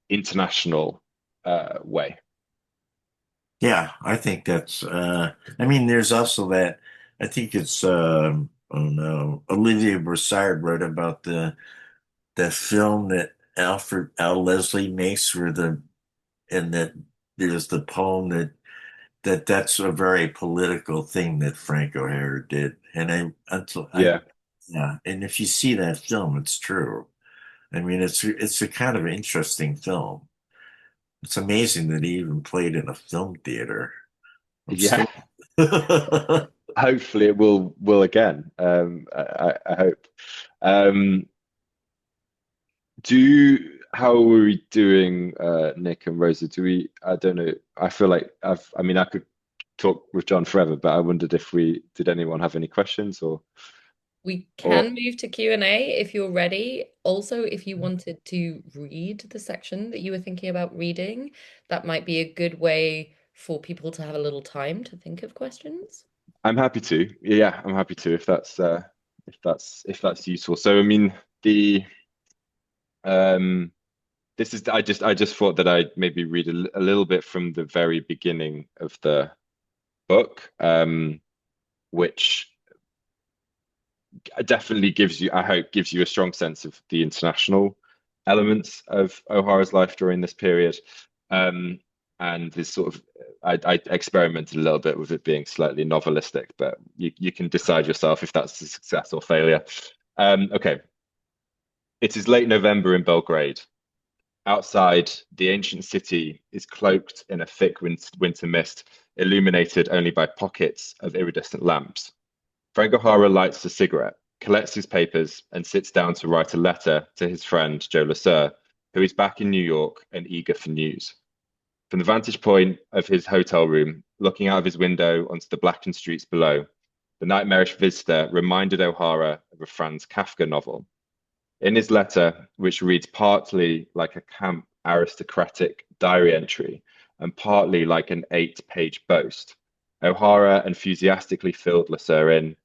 Speaker 3: international way.
Speaker 4: Yeah, I think that's I mean there's also that I think it's oh no, Olivier Broussard wrote about the film that Alfred L. Leslie makes for the and that there's the poem that's a very political thing that Frank O'Hara did. And I
Speaker 3: Yeah.
Speaker 4: yeah, and if you see that film, it's true. I mean it's a kind of interesting film. It's amazing that he even played in a film theater. I'm
Speaker 3: Yeah.
Speaker 4: still yeah,
Speaker 3: Hopefully it will again. I hope. Um, how are we doing, Nick and Rosa? I don't know. I feel like I mean, I could talk with John forever, but I wondered if did anyone have any questions
Speaker 1: We
Speaker 3: or
Speaker 1: can move to Q&A if you're ready. Also, if you wanted to read the section that you were thinking about reading, that might be a good way for people to have a little time to think of questions.
Speaker 3: I'm happy to. Yeah, I'm happy to if that's useful. So I mean the um this is I just thought that I'd maybe read a little bit from the very beginning of the book, which definitely I hope, gives you a strong sense of the international elements of O'Hara's life during this period. Um, and this sort of, I experimented a little bit with it being slightly novelistic, but you can decide yourself if that's a success or failure. Okay. It is late November in Belgrade. Outside, the ancient city is cloaked in a thick winter mist, illuminated only by pockets of iridescent lamps. Frank O'Hara lights a cigarette, collects his papers, and sits down to write a letter to his friend Joe Lasser, who is back in New York and eager for news. From the vantage point of his hotel room, looking out of his window onto the blackened streets below, the nightmarish vista reminded O'Hara of a Franz Kafka novel. In his letter, which reads partly like a camp aristocratic diary entry and partly like an 8-page boast, O'Hara enthusiastically filled Lasser in,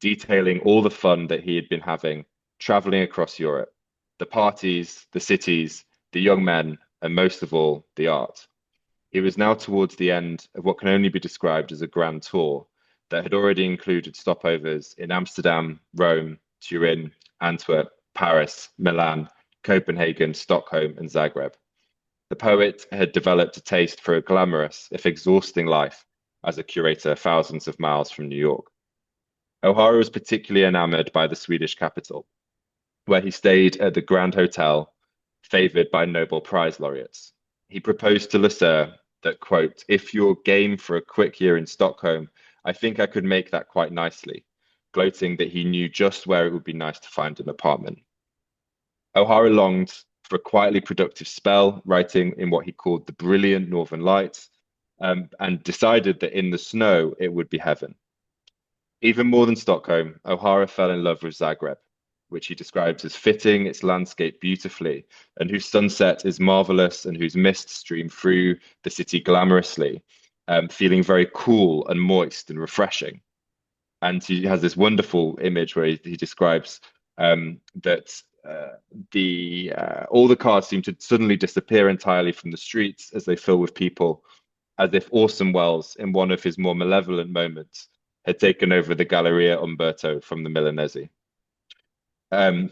Speaker 3: detailing all the fun that he had been having traveling across Europe, the parties, the cities, the young men, and most of all, the art. He was now towards the end of what can only be described as a grand tour that had already included stopovers in Amsterdam, Rome, Turin, Antwerp, Paris, Milan, Copenhagen, Stockholm, and Zagreb. The poet had developed a taste for a glamorous, if exhausting life as a curator thousands of miles from New York. O'Hara was particularly enamored by the Swedish capital, where he stayed at the Grand Hotel, favored by Nobel Prize laureates. He proposed to Lasser that, quote, if you're game for a quick year in Stockholm, I think I could make that quite nicely, gloating that he knew just where it would be nice to find an apartment. O'Hara longed for a quietly productive spell, writing in what he called the brilliant northern lights, and decided that in the snow it would be heaven. Even more than Stockholm, O'Hara fell in love with Zagreb, which he describes as fitting its landscape beautifully, and whose sunset is marvelous, and whose mists stream through the city glamorously, feeling very cool and moist and refreshing. And he has this wonderful image where he describes that all the cars seem to suddenly disappear entirely from the streets as they fill with people, as if Orson Welles, in one of his more malevolent moments, had taken over the Galleria Umberto from the Milanese. Um,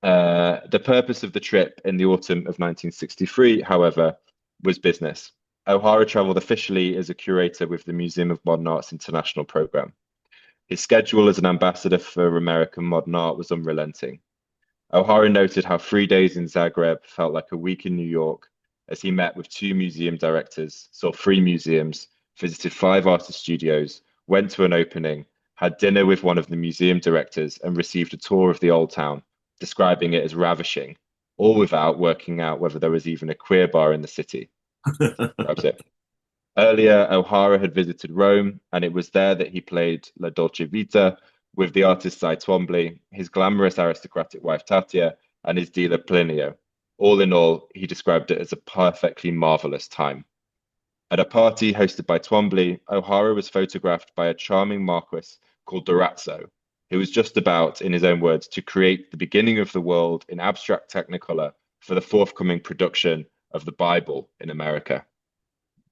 Speaker 3: the purpose of the trip in the autumn of 1963, however, was business. O'Hara traveled officially as a curator with the Museum of Modern Art's international program. His schedule as an ambassador for American modern art was unrelenting. O'Hara noted how 3 days in Zagreb felt like a week in New York as he met with 2 museum directors, saw 3 museums, visited 5 artist studios, went to an opening, had dinner with one of the museum directors, and received a tour of the Old Town, describing it as ravishing, all without working out whether there was even a queer bar in the city. That's it. Earlier, O'Hara had visited Rome, and it was there that he played La Dolce Vita with the artist Cy Twombly, his glamorous aristocratic wife Tatia, and his dealer Plinio. All in all, he described it as a perfectly marvelous time. At a party hosted by Twombly, O'Hara was photographed by a charming marquis called Durazzo, who was just about, in his own words, to create the beginning of the world in abstract technicolor for the forthcoming production of the Bible in America.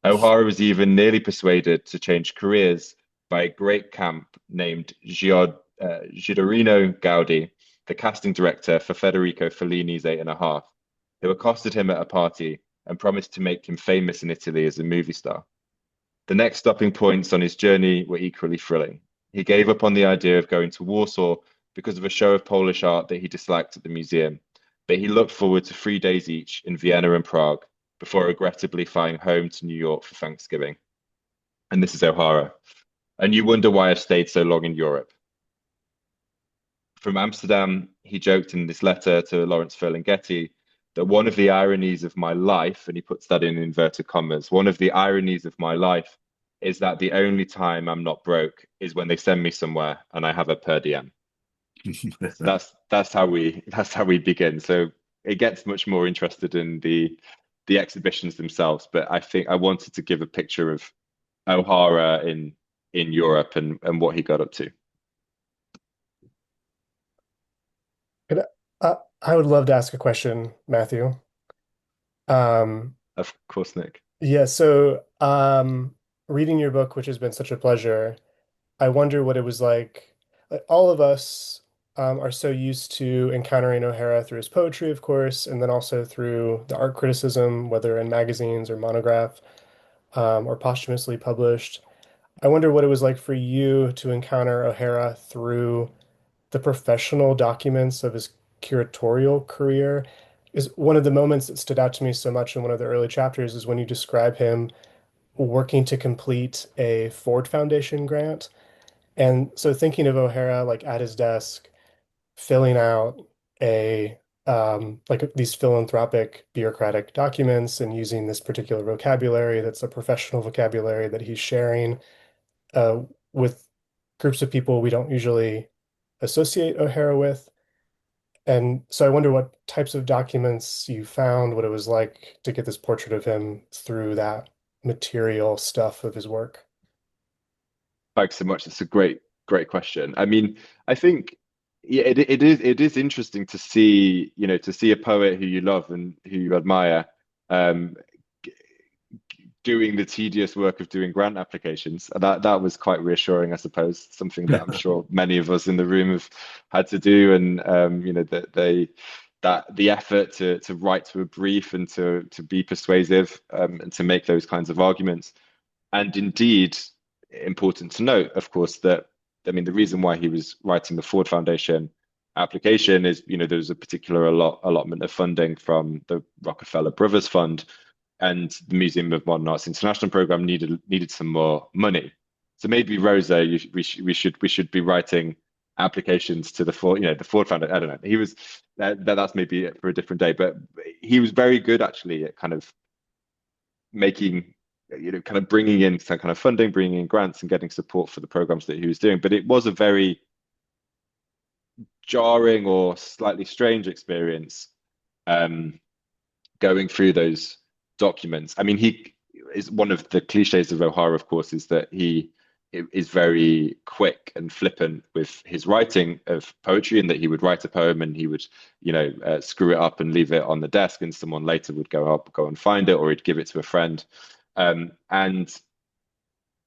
Speaker 3: O'Hara was even nearly persuaded to change careers by a great camp named Giordino Gaudi, the casting director for Federico Fellini's 8½, who accosted him at a party and promised to make him famous in Italy as a movie star. The next stopping points on his journey were equally thrilling. He gave up on the idea of going to Warsaw because of a show of Polish art that he disliked at the museum, but he looked forward to 3 days each in Vienna and Prague before regrettably flying home to New York for Thanksgiving. And this is O'Hara. And you wonder why I've stayed so long in Europe. From Amsterdam, he joked in this letter to Lawrence Ferlinghetti that one of the ironies of my life, and he puts that in inverted commas, one of the ironies of my life is that the only time I'm not broke is when they send me somewhere and I have a per diem. So that's how we begin. So it gets much more interested in the exhibitions themselves, but I think I wanted to give a picture of O'Hara in Europe and what he got up to.
Speaker 2: I would love to ask a question, Matthew.
Speaker 3: Of course, Nick.
Speaker 2: Yeah, so reading your book, which has been such a pleasure, I wonder what it was like. All of us are so used to encountering O'Hara through his poetry, of course, and then also through the art criticism, whether in magazines or Monograph, or posthumously published. I wonder what it was like for you to encounter O'Hara through the professional documents of his curatorial career. Is one of the moments that stood out to me so much in one of the early chapters is when you describe him working to complete a Ford Foundation grant. And so thinking of O'Hara like at his desk, filling out a like these philanthropic bureaucratic documents and using this particular vocabulary that's a professional vocabulary that he's sharing uh, with groups of people we don't usually associate O'Hara with. And so I wonder what types of documents you found, what it was like to get this portrait of him through that material stuff of his work.
Speaker 3: Thanks so much. It's a great question. I mean, I think yeah, it is interesting to see, to see a poet who you love and who you admire, um, doing the tedious work of doing grant applications. And that was quite reassuring, I suppose, something that I'm sure many of us in the room have had to do. And that the effort to write to a brief and to be persuasive, and to make those kinds of arguments. And indeed, important to note, of course, that I mean the reason why he was writing the Ford Foundation application is, there was a particular allotment of funding from the Rockefeller Brothers Fund, and the Museum of Modern Art's international program needed some more money. So maybe Rosa, we should be writing applications to the Ford, the Ford Foundation. I don't know. He was that's maybe for a different day, but he was very good actually at kind of making, kind of bringing in some kind of funding, bringing in grants, and getting support for the programs that he was doing. But it was a very jarring or slightly strange experience, going through those documents. I mean, he is one of the cliches of O'Hara, of course, is that he is very quick and flippant with his writing of poetry, and that he would write a poem and he would, screw it up and leave it on the desk, and someone later would go and find it, or he'd give it to a friend. And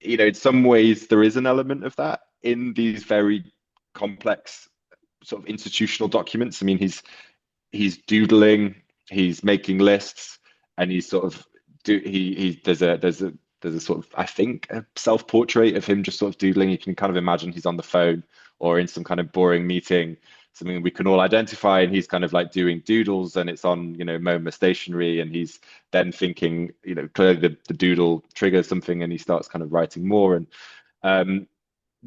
Speaker 3: in some ways there is an element of that in these very complex sort of institutional documents. I mean, he's doodling, he's making lists, and he's sort of there's a sort of, I think, a self-portrait of him just sort of doodling. You can kind of imagine he's on the phone or in some kind of boring meeting, something we can all identify, and he's kind of like doing doodles, and it's on, MoMA stationery, and he's then thinking, clearly the doodle triggers something, and he starts kind of writing more. And um,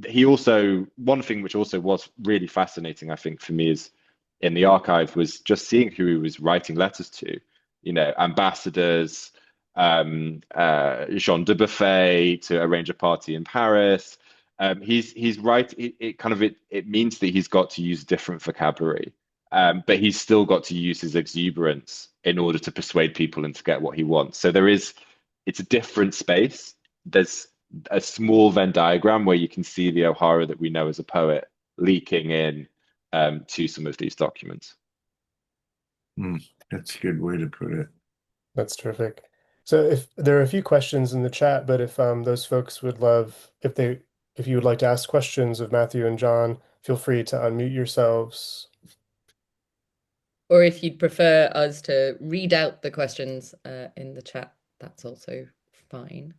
Speaker 3: he also, one thing which also was really fascinating, I think, for me is in the archive, was just seeing who he was writing letters to, ambassadors, Jean de Buffet to arrange a party in Paris. He's right. It means that he's got to use different vocabulary, but he's still got to use his exuberance in order to persuade people and to get what he wants. So it's a different space. There's a small Venn diagram where you can see the O'Hara that we know as a poet leaking in to some of these documents.
Speaker 4: That's a good way to put it.
Speaker 2: That's terrific. So if there are a few questions in the chat, but if those folks would love, if you would like to ask questions of Matthew and John, feel free to unmute yourselves.
Speaker 1: Or if you'd prefer us to read out the questions in the chat, that's also fine.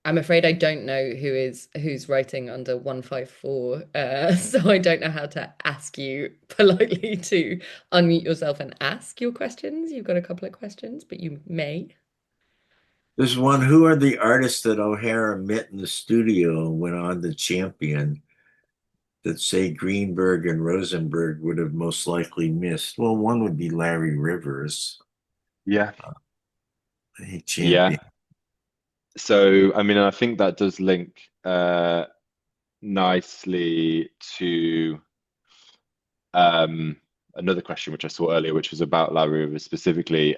Speaker 1: I'm afraid I don't know who's writing under 154, so I don't know how to ask you politely to unmute yourself and ask your questions. You've got a couple of questions, but you may.
Speaker 4: There's one. Who are the artists that O'Hara met in the studio and went on to champion that, say, Greenberg and Rosenberg would have most likely missed? Well, one would be Larry Rivers.
Speaker 3: Yeah.
Speaker 4: He championed.
Speaker 3: Yeah. So, I mean, I think that does link nicely to another question which I saw earlier, which was about Larry Rivers specifically.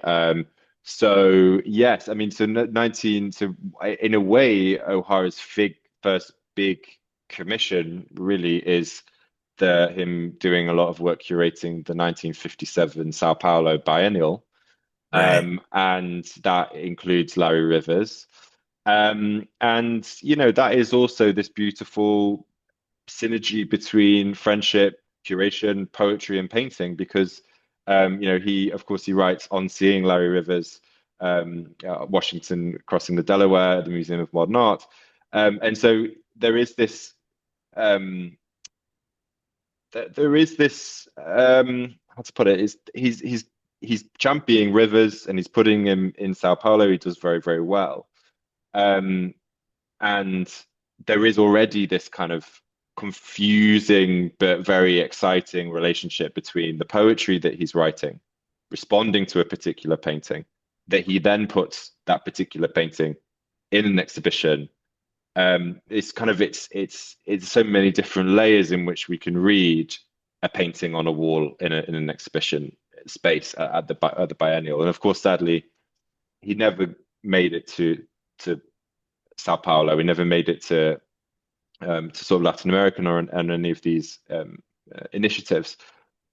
Speaker 3: So yes, I mean, so 19. So in a way, O'Hara's first big commission really is him doing a lot of work curating the 1957 Sao Paulo biennial,
Speaker 4: Right.
Speaker 3: and that includes Larry Rivers. And that is also this beautiful synergy between friendship, curation, poetry, and painting, because he, of course, he writes on seeing Larry Rivers, Washington crossing the Delaware, the Museum of Modern Art, and so there is this how to put it, is he's championing Rivers, and he's putting him in Sao Paulo. He does very, very well. And there is already this kind of confusing but very exciting relationship between the poetry that he's writing, responding to a particular painting, that he then puts that particular painting in an exhibition. It's so many different layers in which we can read a painting on a wall in an exhibition space at the biennial. And of course, sadly, he never made it to Sao Paulo. He never made it to sort of Latin American or and any of these initiatives.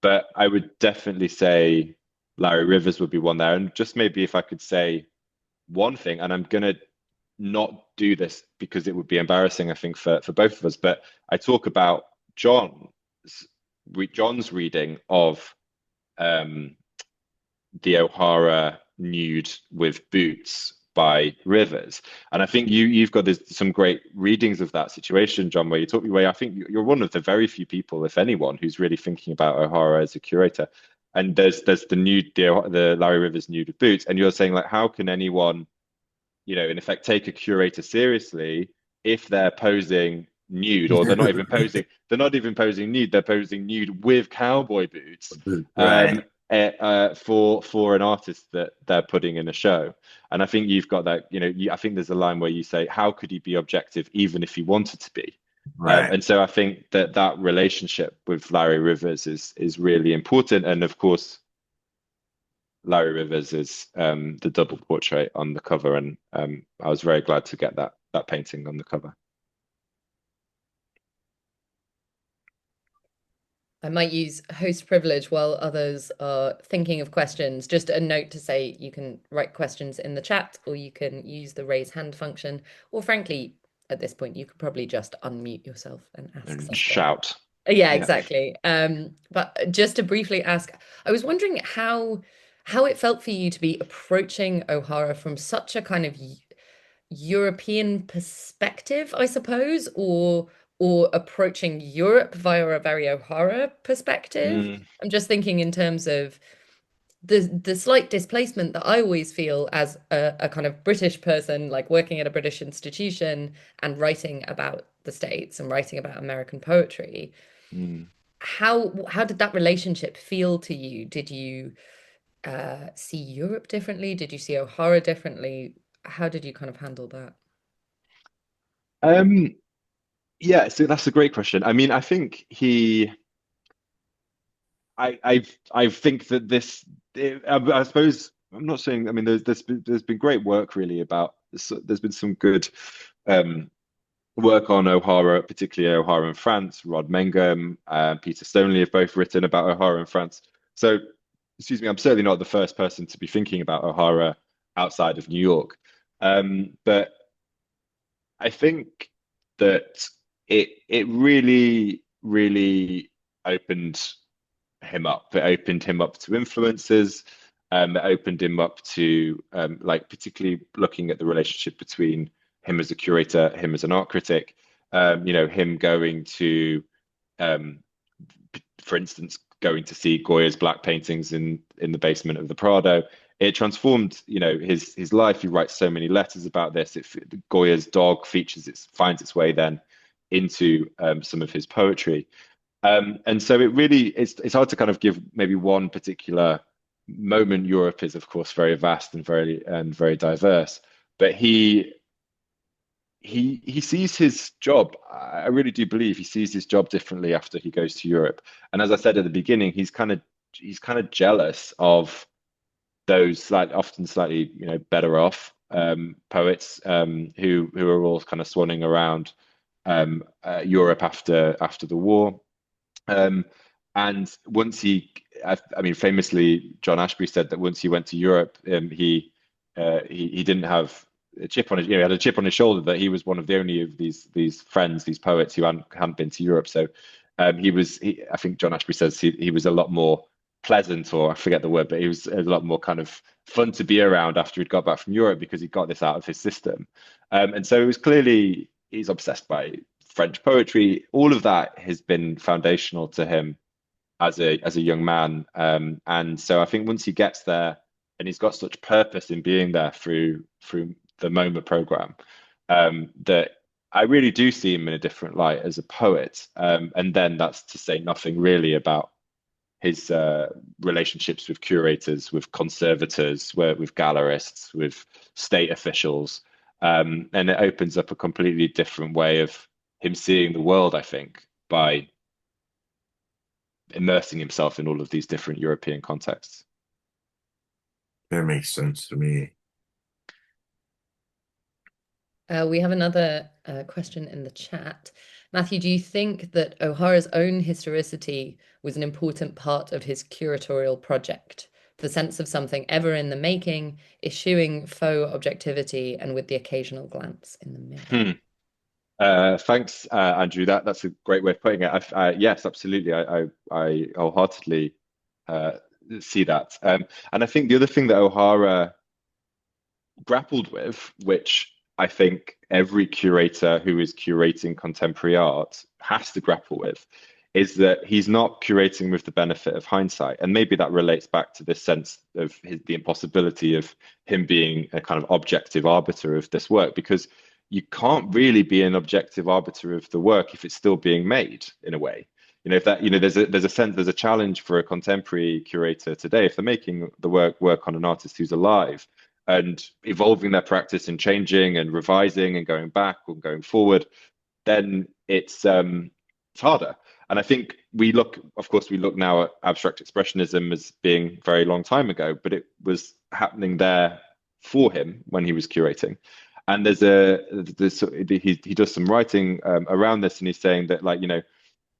Speaker 3: But I would definitely say Larry Rivers would be one there. And just maybe if I could say one thing, and I'm gonna not do this because it would be embarrassing, I think, for both of us, but I talk about John's reading of the O'Hara nude with boots by Rivers, and I think you've got some great readings of that situation, John, where I think you're one of the very few people, if anyone, who's really thinking about O'Hara as a curator. And there's the nude, the Larry Rivers nude with boots, and you're saying, like, how can anyone, in effect, take a curator seriously if they're posing nude, or they're not even posing nude, they're posing nude with cowboy boots,
Speaker 4: Right.
Speaker 3: for an artist that they're putting in a show. And I think you've got that, I think there's a line where you say, how could he be objective even if he wanted to be?
Speaker 4: Right.
Speaker 3: And so I think that relationship with Larry Rivers is really important. And of course, Larry Rivers is the double portrait on the cover, and I was very glad to get that painting on the cover.
Speaker 1: I might use host privilege while others are thinking of questions. Just a note to say you can write questions in the chat, or you can use the raise hand function, or frankly, at this point, you could probably just unmute yourself and ask
Speaker 3: And
Speaker 1: something.
Speaker 3: shout.
Speaker 1: Yeah,
Speaker 3: Yeah.
Speaker 1: exactly. But just to briefly ask, I was wondering how it felt for you to be approaching O'Hara from such a kind of European perspective, I suppose, or approaching Europe via a very O'Hara perspective.
Speaker 3: Mm,
Speaker 1: I'm just thinking in terms of the slight displacement that I always feel as a kind of British person, like working at a British institution and writing about the States and writing about American poetry.
Speaker 3: mm.
Speaker 1: How did that relationship feel to you? Did you see Europe differently? Did you see O'Hara differently? How did you kind of handle that?
Speaker 3: Um, yeah, so that's a great question. I mean, I think I think that I suppose I'm not saying. I mean, there's been great work really about this. There's been some good um, work on O'Hara, particularly O'Hara in France. Rod Mangum and Peter Stoneley have both written about O'Hara in France. So, excuse me, I'm certainly not the first person to be thinking about O'Hara outside of New York. But I think that it really opened him up. It opened him up to influences. It opened him up to like particularly looking at the relationship between him as a curator, him as an art critic. Him going to, um, for instance, going to see Goya's black paintings in the basement of the Prado. It transformed, his life. He writes so many letters about this. Goya's dog finds its way then into some of his poetry. And so it's hard to kind of give maybe one particular moment. Europe is, of course, very vast and very diverse, but he sees his job. I really do believe he sees his job differently after he goes to Europe. And as I said at the beginning, he's kind of jealous of those often slightly better off poets who are all kind of swanning around Europe after the war. Um, and I mean, famously, John Ashbery said that once he went to Europe, he didn't have a chip on his, he had a chip on his shoulder that he was one of the only of these friends, these poets who hadn't been to Europe. So I think John Ashbery says he was a lot more pleasant, or I forget the word, but he was a lot more kind of fun to be around after he'd got back from Europe because he got this out of his system. And so it was clearly he's obsessed by French poetry. All of that has been foundational to him as a young man. And so I think once he gets there, and he's got such purpose in being there through the MoMA program, that I really do see him in a different light as a poet. And then that's to say nothing really about his relationships with curators, with conservators, with gallerists, with state officials. And it opens up a completely different way of him seeing the world, I think, by immersing himself in all of these different European contexts.
Speaker 4: That makes sense to me.
Speaker 1: We have another question in the chat. Matthew, do you think that O'Hara's own historicity was an important part of his curatorial project? The sense of something ever in the making, eschewing faux objectivity, and with the occasional glance in the mirror.
Speaker 3: Thanks, Andrew. That's a great way of putting it. Yes, absolutely. I wholeheartedly see that. And I think the other thing that O'Hara grappled with, which I think every curator who is curating contemporary art has to grapple with, is that he's not curating with the benefit of hindsight. And maybe that relates back to this sense of the impossibility of him being a kind of objective arbiter of this work, because you can't really be an objective arbiter of the work if it's still being made in a way. If that, there's a challenge for a contemporary curator today if they're making the work on an artist who's alive and evolving their practice and changing and revising and going back or going forward, then it's harder. And I think of course, we look now at abstract expressionism as being a very long time ago, but it was happening there for him when he was curating. And he does some writing around this, and he's saying that, like,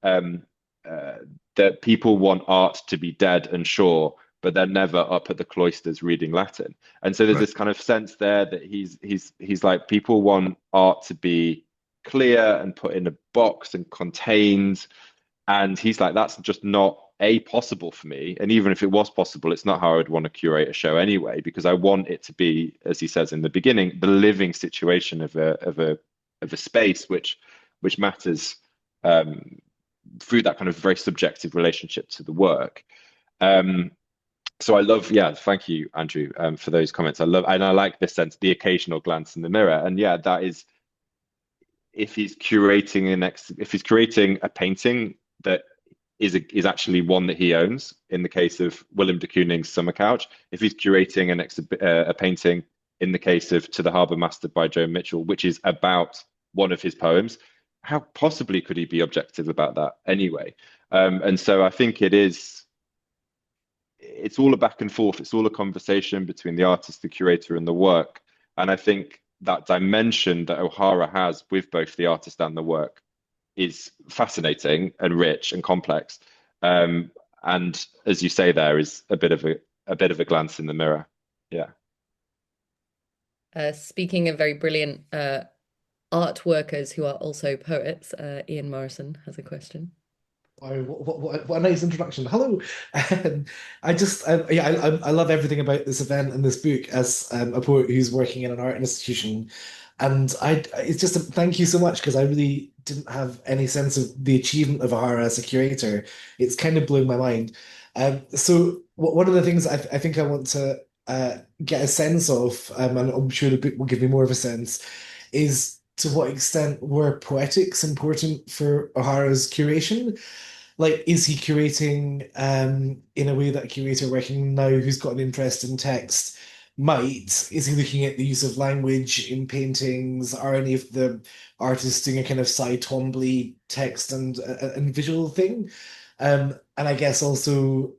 Speaker 3: um, uh, that people want art to be dead and sure, but they're never up at the cloisters reading Latin. And so there's
Speaker 4: Right.
Speaker 3: this kind of sense there that he's like, people want art to be clear and put in a box and contained. And he's like, that's just not possible for me. And even if it was possible, it's not how I would want to curate a show anyway, because I want it to be, as he says in the beginning, the living situation of a space which matters through that kind of very subjective relationship to the work. Um, so I love, yeah, thank you, Andrew, for those comments. I like this sense, the occasional glance in the mirror. And yeah, that is, if he's curating a painting that is actually one that he owns, in the case of Willem de Kooning's Summer Couch, if he's curating a painting in the case of To the Harbour Master by Joe Mitchell, which is about one of his poems, how possibly could he be objective about that anyway? And so I think it's all a back and forth. It's all a conversation between the artist, the curator, and the work. And I think that dimension that O'Hara has with both the artist and the work is fascinating and rich and complex. And as you say, there is a bit of a glance in the mirror. Yeah.
Speaker 1: Speaking of very brilliant art workers who are also poets, Ian Morrison has a question.
Speaker 5: Oh, what a nice introduction. Hello. I just, I love everything about this event and this book as a poet who's working in an art institution. And it's just a thank you so much because I really didn't have any sense of the achievement of O'Hara as a curator. It's kind of blown my mind. So one of the things I think I want to get a sense of, and I'm sure the book will give me more of a sense, is to what extent were poetics important for O'Hara's curation? Like, is he curating in a way that a curator working now who's got an interest in text might? Is he looking at the use of language in paintings? Are any of the artists doing a kind of Cy Twombly text and visual thing? And I guess also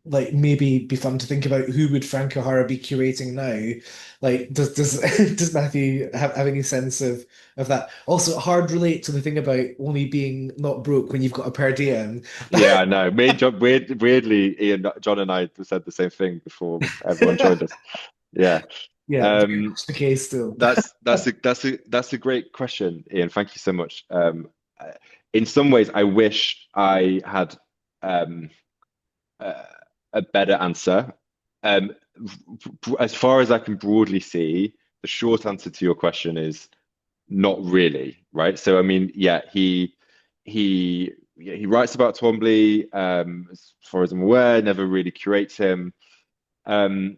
Speaker 5: like maybe be fun to think about who would Frank O'Hara be curating now? Like does does Matthew have any sense of that? Also hard relate to the thing about only being not broke when you've got a per diem.
Speaker 3: Yeah, I know. Me and John, weirdly, Ian, John, and I said the same thing before everyone joined us. Yeah.
Speaker 5: Yeah, very much the case still.
Speaker 3: That's a great question, Ian. Thank you so much. In some ways, I wish I had um, uh, a better answer. Um, as far as I can broadly see, the short answer to your question is not really, right? So, I mean, yeah, he writes about Twombly. As far as I'm aware, never really curates him. Um,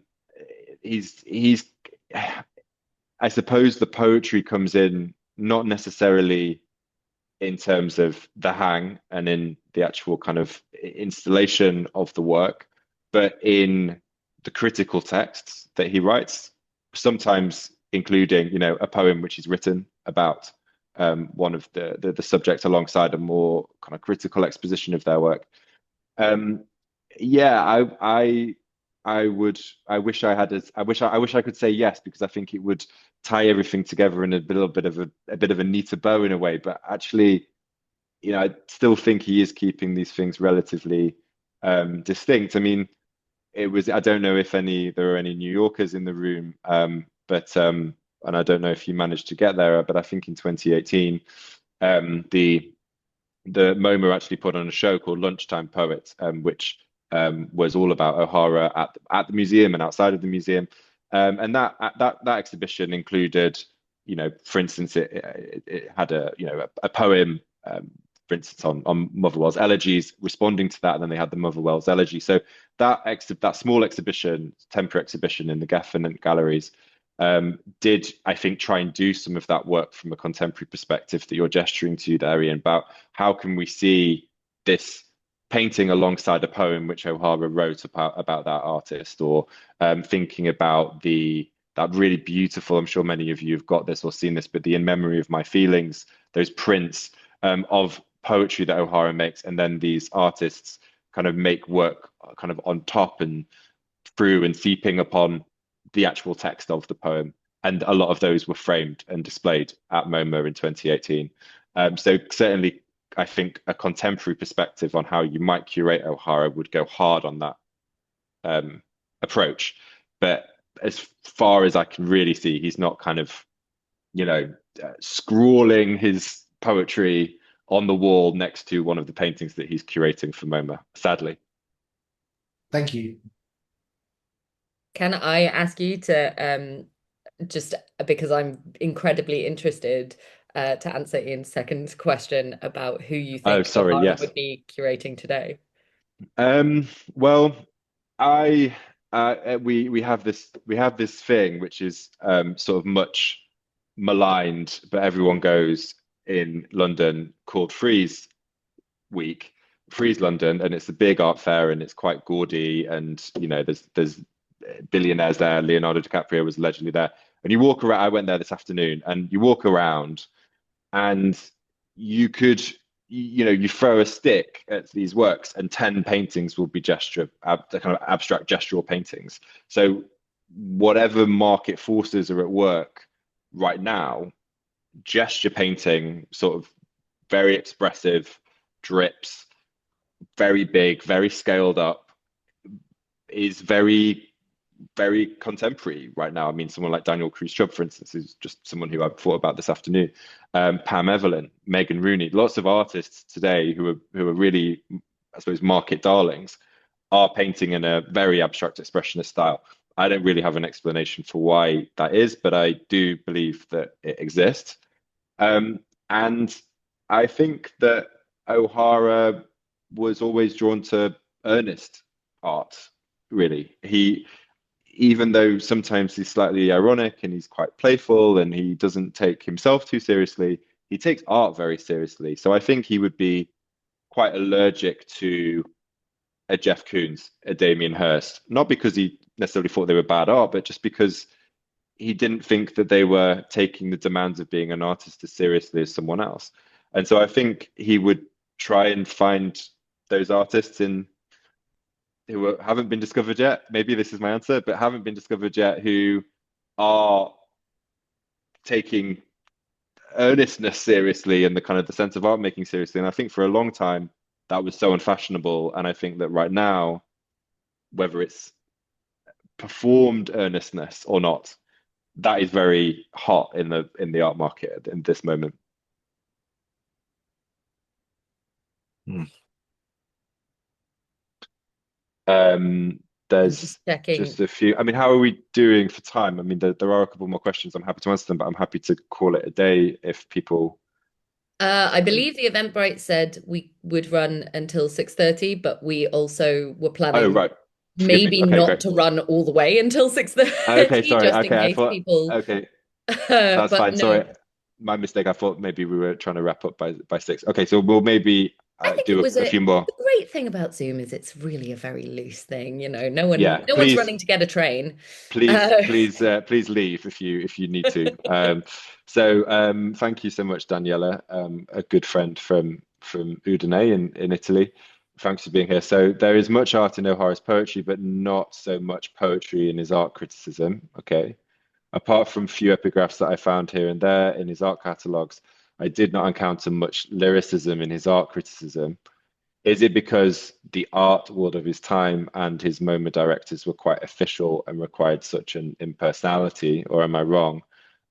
Speaker 3: he's I suppose the poetry comes in not necessarily in terms of the hang and in the actual kind of installation of the work, but in the critical texts that he writes, sometimes including, a poem which is written about one of the subject alongside a more kind of critical exposition of their work. Um, yeah, I wish I had I wish I could say yes, because I think it would tie everything together in a little bit of a bit of a neater bow in a way. But actually, I still think he is keeping these things relatively distinct. I mean, I don't know if there are any New Yorkers in the room, and I don't know if you managed to get there, but I think in 2018, the MoMA actually put on a show called Lunchtime Poets, which was all about O'Hara at the museum and outside of the museum. And that exhibition included, for instance, it had a poem, for instance, on Motherwell's elegies, responding to that, and then they had the Motherwell's elegy. So that small exhibition, temporary exhibition in the Geffen galleries, did, I think, try and do some of that work from a contemporary perspective that you're gesturing to there, Ian, about how can we see this painting alongside a poem which O'Hara wrote about that artist, or thinking about that really beautiful, I'm sure many of you have got this or seen this, but the In Memory of My Feelings, those prints of poetry that O'Hara makes, and then these artists kind of make work kind of on top and through and seeping upon the actual text of the poem. And a lot of those were framed and displayed at MoMA in 2018. So certainly, I think a contemporary perspective on how you might curate O'Hara would go hard on that approach. But as far as I can really see, he's not kind of, scrawling his poetry on the wall next to one of the paintings that he's curating for MoMA, sadly.
Speaker 5: Thank you.
Speaker 1: Can I ask you to just because I'm incredibly interested to answer Ian's second question about who you
Speaker 3: Oh,
Speaker 1: think
Speaker 3: sorry,
Speaker 1: O'Hara
Speaker 3: yes.
Speaker 1: would be curating today?
Speaker 3: Well, I we have this thing which is sort of much maligned, but everyone goes in London, called Frieze Week, Frieze London, and it's a big art fair and it's quite gaudy, and there's billionaires there. Leonardo DiCaprio was allegedly there, and you walk around. I went there this afternoon, and you walk around, and you could you throw a stick at these works and 10 paintings will be kind of abstract gestural paintings. So whatever market forces are at work right now, gesture painting, sort of very expressive drips, very big, very scaled up, is very, very contemporary right now. I mean, someone like Daniel Cruz-Chubb, for instance, is just someone who I've thought about this afternoon. Pam Evelyn, Megan Rooney, lots of artists today who are really, I suppose, market darlings, are painting in a very abstract expressionist style. I don't really have an explanation for why that is, but I do believe that it exists. And I think that O'Hara was always drawn to earnest art, really. Even though sometimes he's slightly ironic and he's quite playful and he doesn't take himself too seriously, he takes art very seriously. So I think he would be quite allergic to a Jeff Koons, a Damien Hirst, not because he necessarily thought they were bad art, but just because he didn't think that they were taking the demands of being an artist as seriously as someone else. And so I think he would try and find those artists who haven't been discovered yet. Maybe this is my answer, but haven't been discovered yet, who are taking earnestness seriously and the kind of the sense of art making seriously. And I think for a long time that was so unfashionable. And I think that right now, whether it's performed earnestness or not, that is very hot in the art market in this moment. There's
Speaker 1: Just checking.
Speaker 3: just a few. I mean, how are we doing for time? I mean, there are a couple more questions. I'm happy to answer them, but I'm happy to call it a day if people.
Speaker 1: I believe the Eventbrite said we would run until 6:30, but we also were
Speaker 3: Oh,
Speaker 1: planning
Speaker 3: right. Forgive me.
Speaker 1: maybe
Speaker 3: Okay,
Speaker 1: not
Speaker 3: great.
Speaker 1: to run all the way until
Speaker 3: Okay,
Speaker 1: 6:30,
Speaker 3: sorry.
Speaker 1: just in
Speaker 3: Okay, I
Speaker 1: case
Speaker 3: thought.
Speaker 1: people.
Speaker 3: Okay, that's
Speaker 1: But
Speaker 3: fine.
Speaker 1: no,
Speaker 3: Sorry, my mistake. I thought maybe we were trying to wrap up by 6. Okay, so we'll maybe
Speaker 1: I think it
Speaker 3: do
Speaker 1: was
Speaker 3: a few more.
Speaker 1: the great thing about Zoom is it's really a very loose thing. No
Speaker 3: Yeah,
Speaker 1: one's running to get a train.
Speaker 3: please leave if you need to. Thank you so much, Daniela, a good friend from Udine in Italy. Thanks for being here. So there is much art in O'Hara's poetry, but not so much poetry in his art criticism. Okay. Apart from few epigraphs that I found here and there in his art catalogues, I did not encounter much lyricism in his art criticism. Is it because the art world of his time and his MoMA directors were quite official and required such an impersonality, or am I wrong?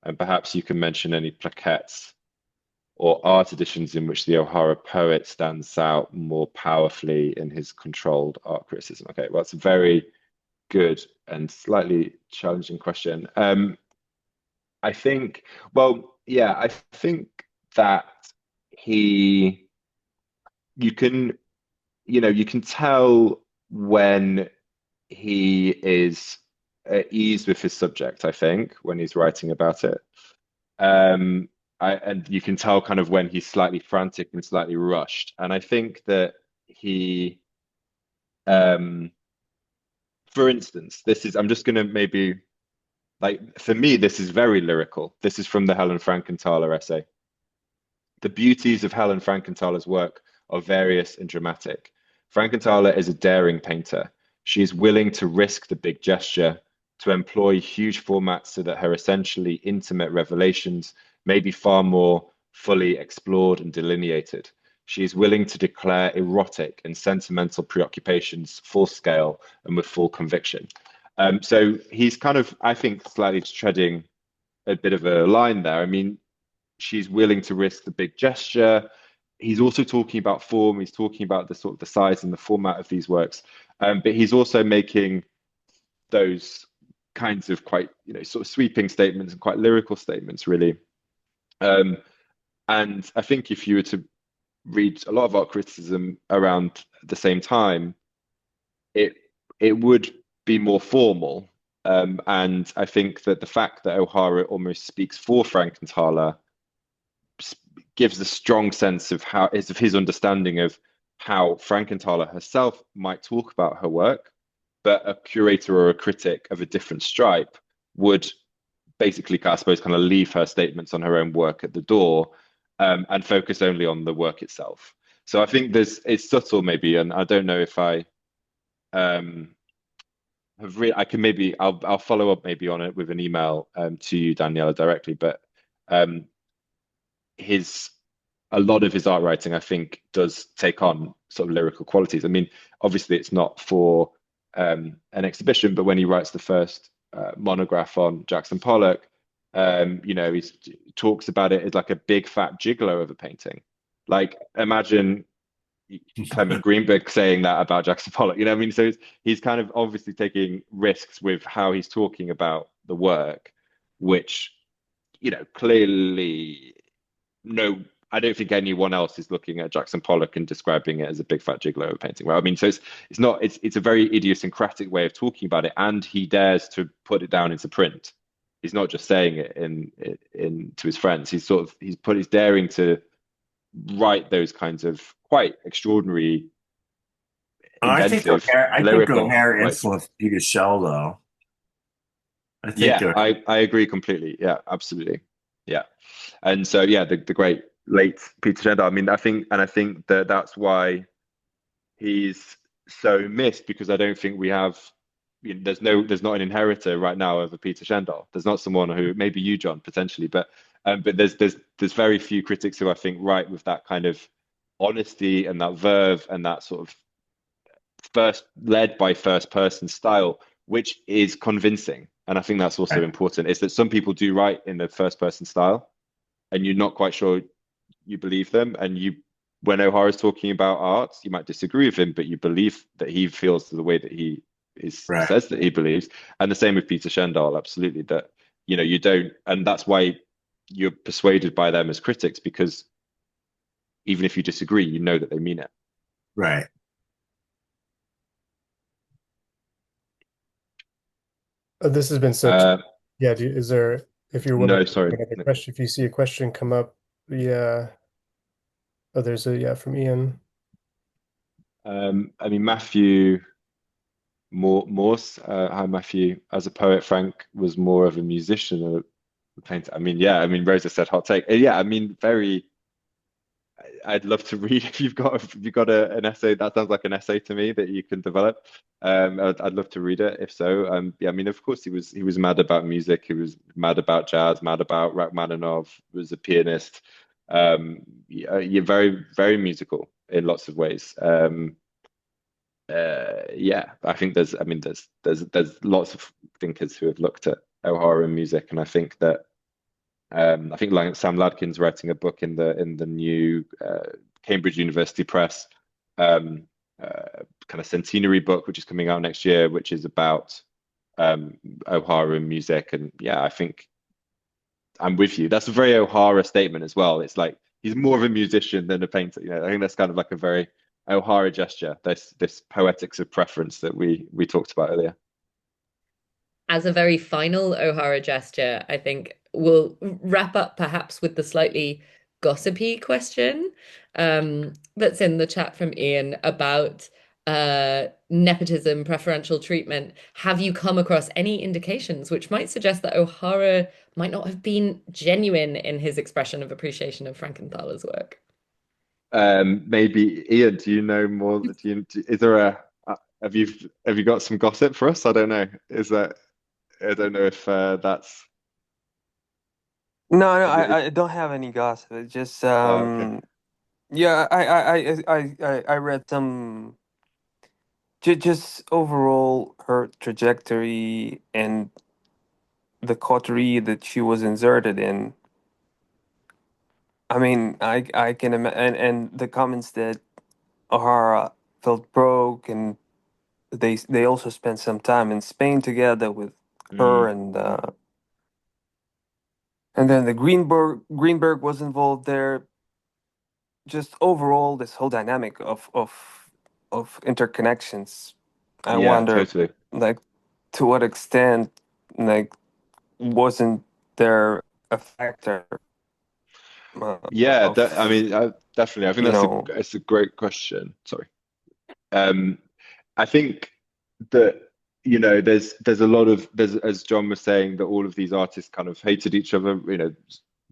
Speaker 3: And perhaps you can mention any plaquettes or art editions in which the O'Hara poet stands out more powerfully in his controlled art criticism. Okay, well, it's a very good and slightly challenging question. I think, well, yeah, I think that you can, you can tell when he is at ease with his subject, I think, when he's writing about it. And you can tell kind of when he's slightly frantic and slightly rushed. And I think that for instance, I'm just going to maybe, like, for me, this is very lyrical. This is from the Helen Frankenthaler essay. The beauties of Helen Frankenthaler's work are various and dramatic. Frankenthaler is a daring painter. She is willing to risk the big gesture, to employ huge formats so that her essentially intimate revelations may be far more fully explored and delineated. She is willing to declare erotic and sentimental preoccupations full scale and with full conviction. So he's kind of, I think, slightly treading a bit of a line there. I mean, she's willing to risk the big gesture. He's also talking about form. He's talking about the sort of the size and the format of these works, but he's also making those kinds of quite, sort of sweeping statements and quite lyrical statements, really. Um, and I think if you were to read a lot of art criticism around the same time, it it would be more formal. And I think that the fact that O'Hara almost speaks for Frankenthaler gives a strong sense of his understanding of how Frankenthaler herself might talk about her work, but a curator or a critic of a different stripe would basically, I suppose, kind of leave her statements on her own work at the door, and focus only on the work itself. So I think it's subtle maybe, and I don't know if I um, I can maybe I'll follow up maybe on it with an email to you, Daniela, directly, but um, his a lot of his art writing, I think, does take on sort of lyrical qualities. I mean, obviously, it's not for an exhibition, but when he writes the first monograph on Jackson Pollock, he talks about it as like a big fat gigolo of a painting. Like, imagine Clement Greenberg saying that about Jackson Pollock. I mean, so he's kind of obviously taking risks with how he's talking about the work, which, clearly no, I don't think anyone else is looking at Jackson Pollock and describing it as a big fat gigolo painting. Right? I mean, so it's not it's a very idiosyncratic way of talking about it, and he dares to put it down into print. He's not just saying it in to his friends. He's daring to write those kinds of quite extraordinary, inventive,
Speaker 4: I think
Speaker 3: lyrical
Speaker 4: O'Hara
Speaker 3: ways.
Speaker 4: influenced Peter Shell, though. I think
Speaker 3: Yeah, I agree completely. Yeah, absolutely. Yeah. And so yeah, the great late Peter Shendar. I mean, I think that that's why he's so missed, because I don't think we have, there's not an inheritor right now of a Peter Shendar. There's not someone who, maybe you, John, potentially, but there's very few critics who I think write with that kind of honesty and that verve and that sort of first led by first person style, which is convincing. And I think that's also important, is that some people do write in the first person style and you're not quite sure you believe them. And when O'Hara's talking about art, you might disagree with him, but you believe that he feels the way that he
Speaker 4: right.
Speaker 3: says that he believes. And the same with Peter Shendal, absolutely. That, you don't, and that's why you're persuaded by them as critics, because even if you disagree, you know that they mean it.
Speaker 4: Right.
Speaker 2: This has been such. Yeah. Is there, if you're willing
Speaker 3: No,
Speaker 2: to
Speaker 3: sorry.
Speaker 2: take another question, if you see a question come up, yeah. Oh, there's a, yeah, from Ian.
Speaker 3: I mean, Matthew Morse, hi Matthew. As a poet, Frank was more of a musician or a painter. I mean, yeah, I mean, Rosa said hot take. Yeah, I mean, very. I'd love to read if you've got an essay. That sounds like an essay to me that you can develop. I'd love to read it if so. Yeah, I mean, of course he was mad about music. He was mad about jazz, mad about Rachmaninoff. Was a pianist. You're very very musical in lots of ways. Yeah, I think there's lots of thinkers who have looked at O'Hara and music, and I think that I think like Sam Ladkin's writing a book in the new Cambridge University Press kind of centenary book, which is coming out next year, which is about O'Hara and music. And yeah, I think I'm with you. That's a very O'Hara statement as well. It's like he's more of a musician than a painter. I think that's kind of like a very O'Hara gesture. This poetics of preference that we talked about earlier.
Speaker 1: As a very final O'Hara gesture, I think we'll wrap up perhaps with the slightly gossipy question that's in the chat from Ian about nepotism, preferential treatment, have you come across any indications which might suggest that O'Hara might not have been genuine in his expression of appreciation of Frankenthaler's work?
Speaker 3: Maybe Ian, do you know more? Is there a have you got some gossip for us? I don't know. Is that I don't know if that's
Speaker 6: No, no,
Speaker 3: is it,
Speaker 6: I don't have any gossip. It's just
Speaker 3: okay.
Speaker 6: yeah, I read some just overall her trajectory and the coterie that she was inserted in. I mean, I can imagine, and the comments that O'Hara felt broke, and they also spent some time in Spain together with her,
Speaker 3: Mm,
Speaker 6: and then the Greenberg was involved there. Just overall, this whole dynamic of interconnections. I
Speaker 3: yeah,
Speaker 6: wonder,
Speaker 3: totally.
Speaker 6: like, to what extent, like, wasn't there a factor
Speaker 3: Yeah, that, I
Speaker 6: of
Speaker 3: mean, definitely. I think
Speaker 6: you
Speaker 3: that's
Speaker 6: know
Speaker 3: it's a great question. Sorry. Um, I think that there's a lot of there's as John was saying that all of these artists kind of hated each other,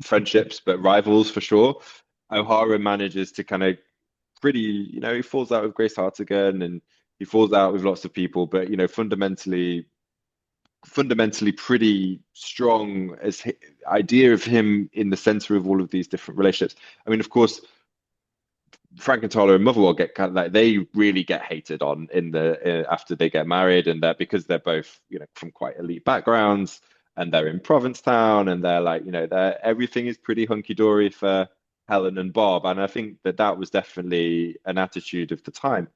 Speaker 3: friendships, but rivals for sure. O'Hara manages to kind of pretty, he falls out with Grace Hartigan and he falls out with lots of people, but fundamentally pretty strong idea of him in the center of all of these different relationships. I mean, of course, Frankenthaler and Motherwell get kind of like they really get hated on in the after they get married, and that because they're both from quite elite backgrounds and they're in Provincetown and they're like they're everything is pretty hunky dory for Helen and Bob, and I think that that was definitely an attitude of the time.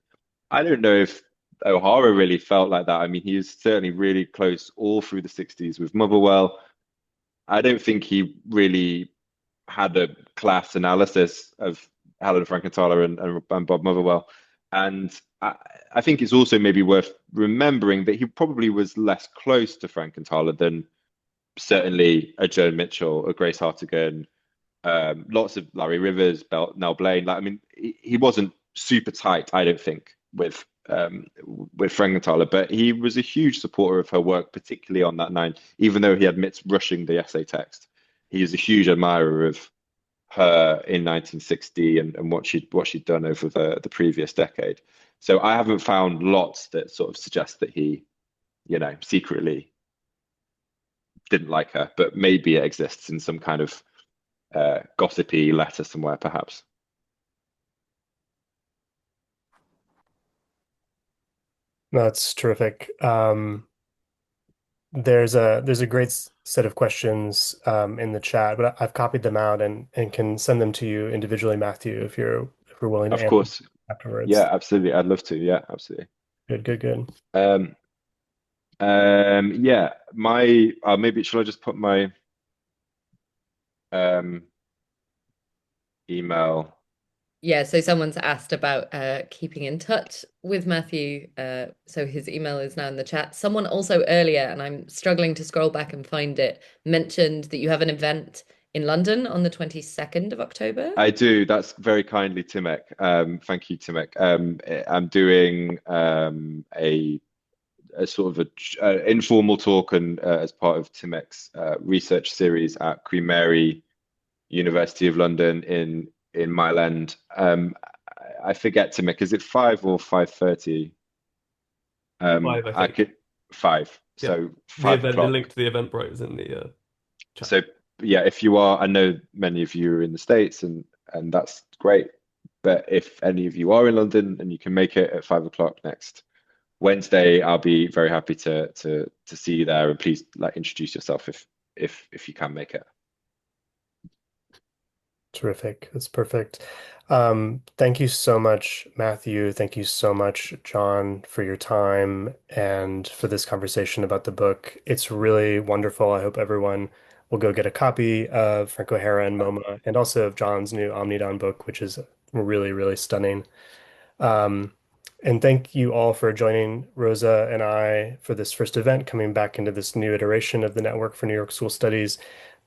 Speaker 3: I don't know if O'Hara really felt like that. I mean, he was certainly really close all through the 60s with Motherwell. I don't think he really had a class analysis of Helen Frankenthaler and Bob Motherwell. And I think it's also maybe worth remembering that he probably was less close to Frankenthaler than certainly a Joan Mitchell, a Grace Hartigan, lots of Larry Rivers, Nell Blaine. Like, I mean, he wasn't super tight, I don't think, with Frankenthaler, but he was a huge supporter of her work, particularly on that nine, even though he admits rushing the essay text. He is a huge admirer of her in 1960 and what she'd done over the previous decade. So I haven't found lots that sort of suggest that he, secretly didn't like her, but maybe it exists in some kind of gossipy letter somewhere, perhaps.
Speaker 2: That's terrific. There's a great set of questions in the chat, but I've copied them out and can send them to you individually, Matthew, if we're willing to
Speaker 3: Of
Speaker 2: answer
Speaker 3: course.
Speaker 2: afterwards.
Speaker 3: Yeah, absolutely. I'd love to. Yeah, absolutely.
Speaker 2: Good, good, good.
Speaker 3: Um, yeah, my maybe shall I just put my um email?
Speaker 1: Yeah, so someone's asked about keeping in touch with Matthew. So his email is now in the chat. Someone also earlier, and I'm struggling to scroll back and find it, mentioned that you have an event in London on the 22nd of October.
Speaker 3: I do. That's very kindly, Timek. Thank you, Timek. I'm doing a sort of a informal talk and as part of Timek's research series at Queen Mary University of London in Mile End. I forget Timek. Is it 5 or 5:30?
Speaker 7: Five, I
Speaker 3: I
Speaker 7: think.
Speaker 3: could five.
Speaker 7: Yeah.
Speaker 3: So
Speaker 7: The
Speaker 3: five
Speaker 7: event, the
Speaker 3: o'clock.
Speaker 7: link to the Eventbrite is in the chat.
Speaker 3: So yeah, if you are, I know many of you are in the States and that's great. But if any of you are in London and you can make it at 5 o'clock next Wednesday, I'll be very happy to see you there. And please like introduce yourself if you can make it.
Speaker 2: Terrific. That's perfect. Thank you so much, Matthew. Thank you so much, John, for your time and for this conversation about the book. It's really wonderful. I hope everyone will go get a copy of Frank O'Hara and MoMA and also of John's new Omnidon book, which is really, really stunning. Um, and thank you all for joining Rosa and I for this first event, coming back into this new iteration of the Network for New York School Studies.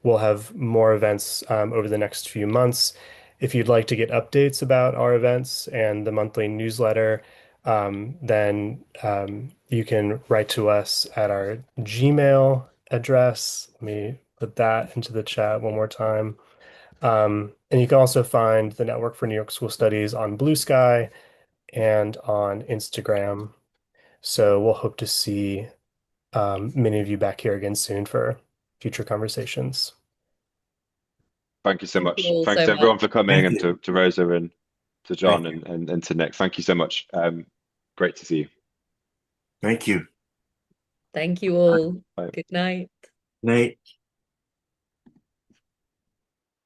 Speaker 2: We'll have more events over the next few months. If you'd like to get updates about our events and the monthly newsletter, then you can write to us at our Gmail address. Let me put that into the chat one more time. And you can also find the Network for New York School Studies on Blue Sky and on Instagram. So we'll hope to see many of you back here again soon for future conversations.
Speaker 3: Thank you so
Speaker 1: Thank you
Speaker 3: much.
Speaker 1: all
Speaker 3: Thanks
Speaker 1: so
Speaker 3: to everyone
Speaker 1: much.
Speaker 3: for coming,
Speaker 4: Thank
Speaker 3: and
Speaker 4: you.
Speaker 3: to Rosa and to John
Speaker 4: Thank you.
Speaker 3: and to Nick. Thank you so much. Great to see you.
Speaker 4: Thank you.
Speaker 1: Thank you all.
Speaker 3: Bye.
Speaker 1: Good night.
Speaker 4: Nate.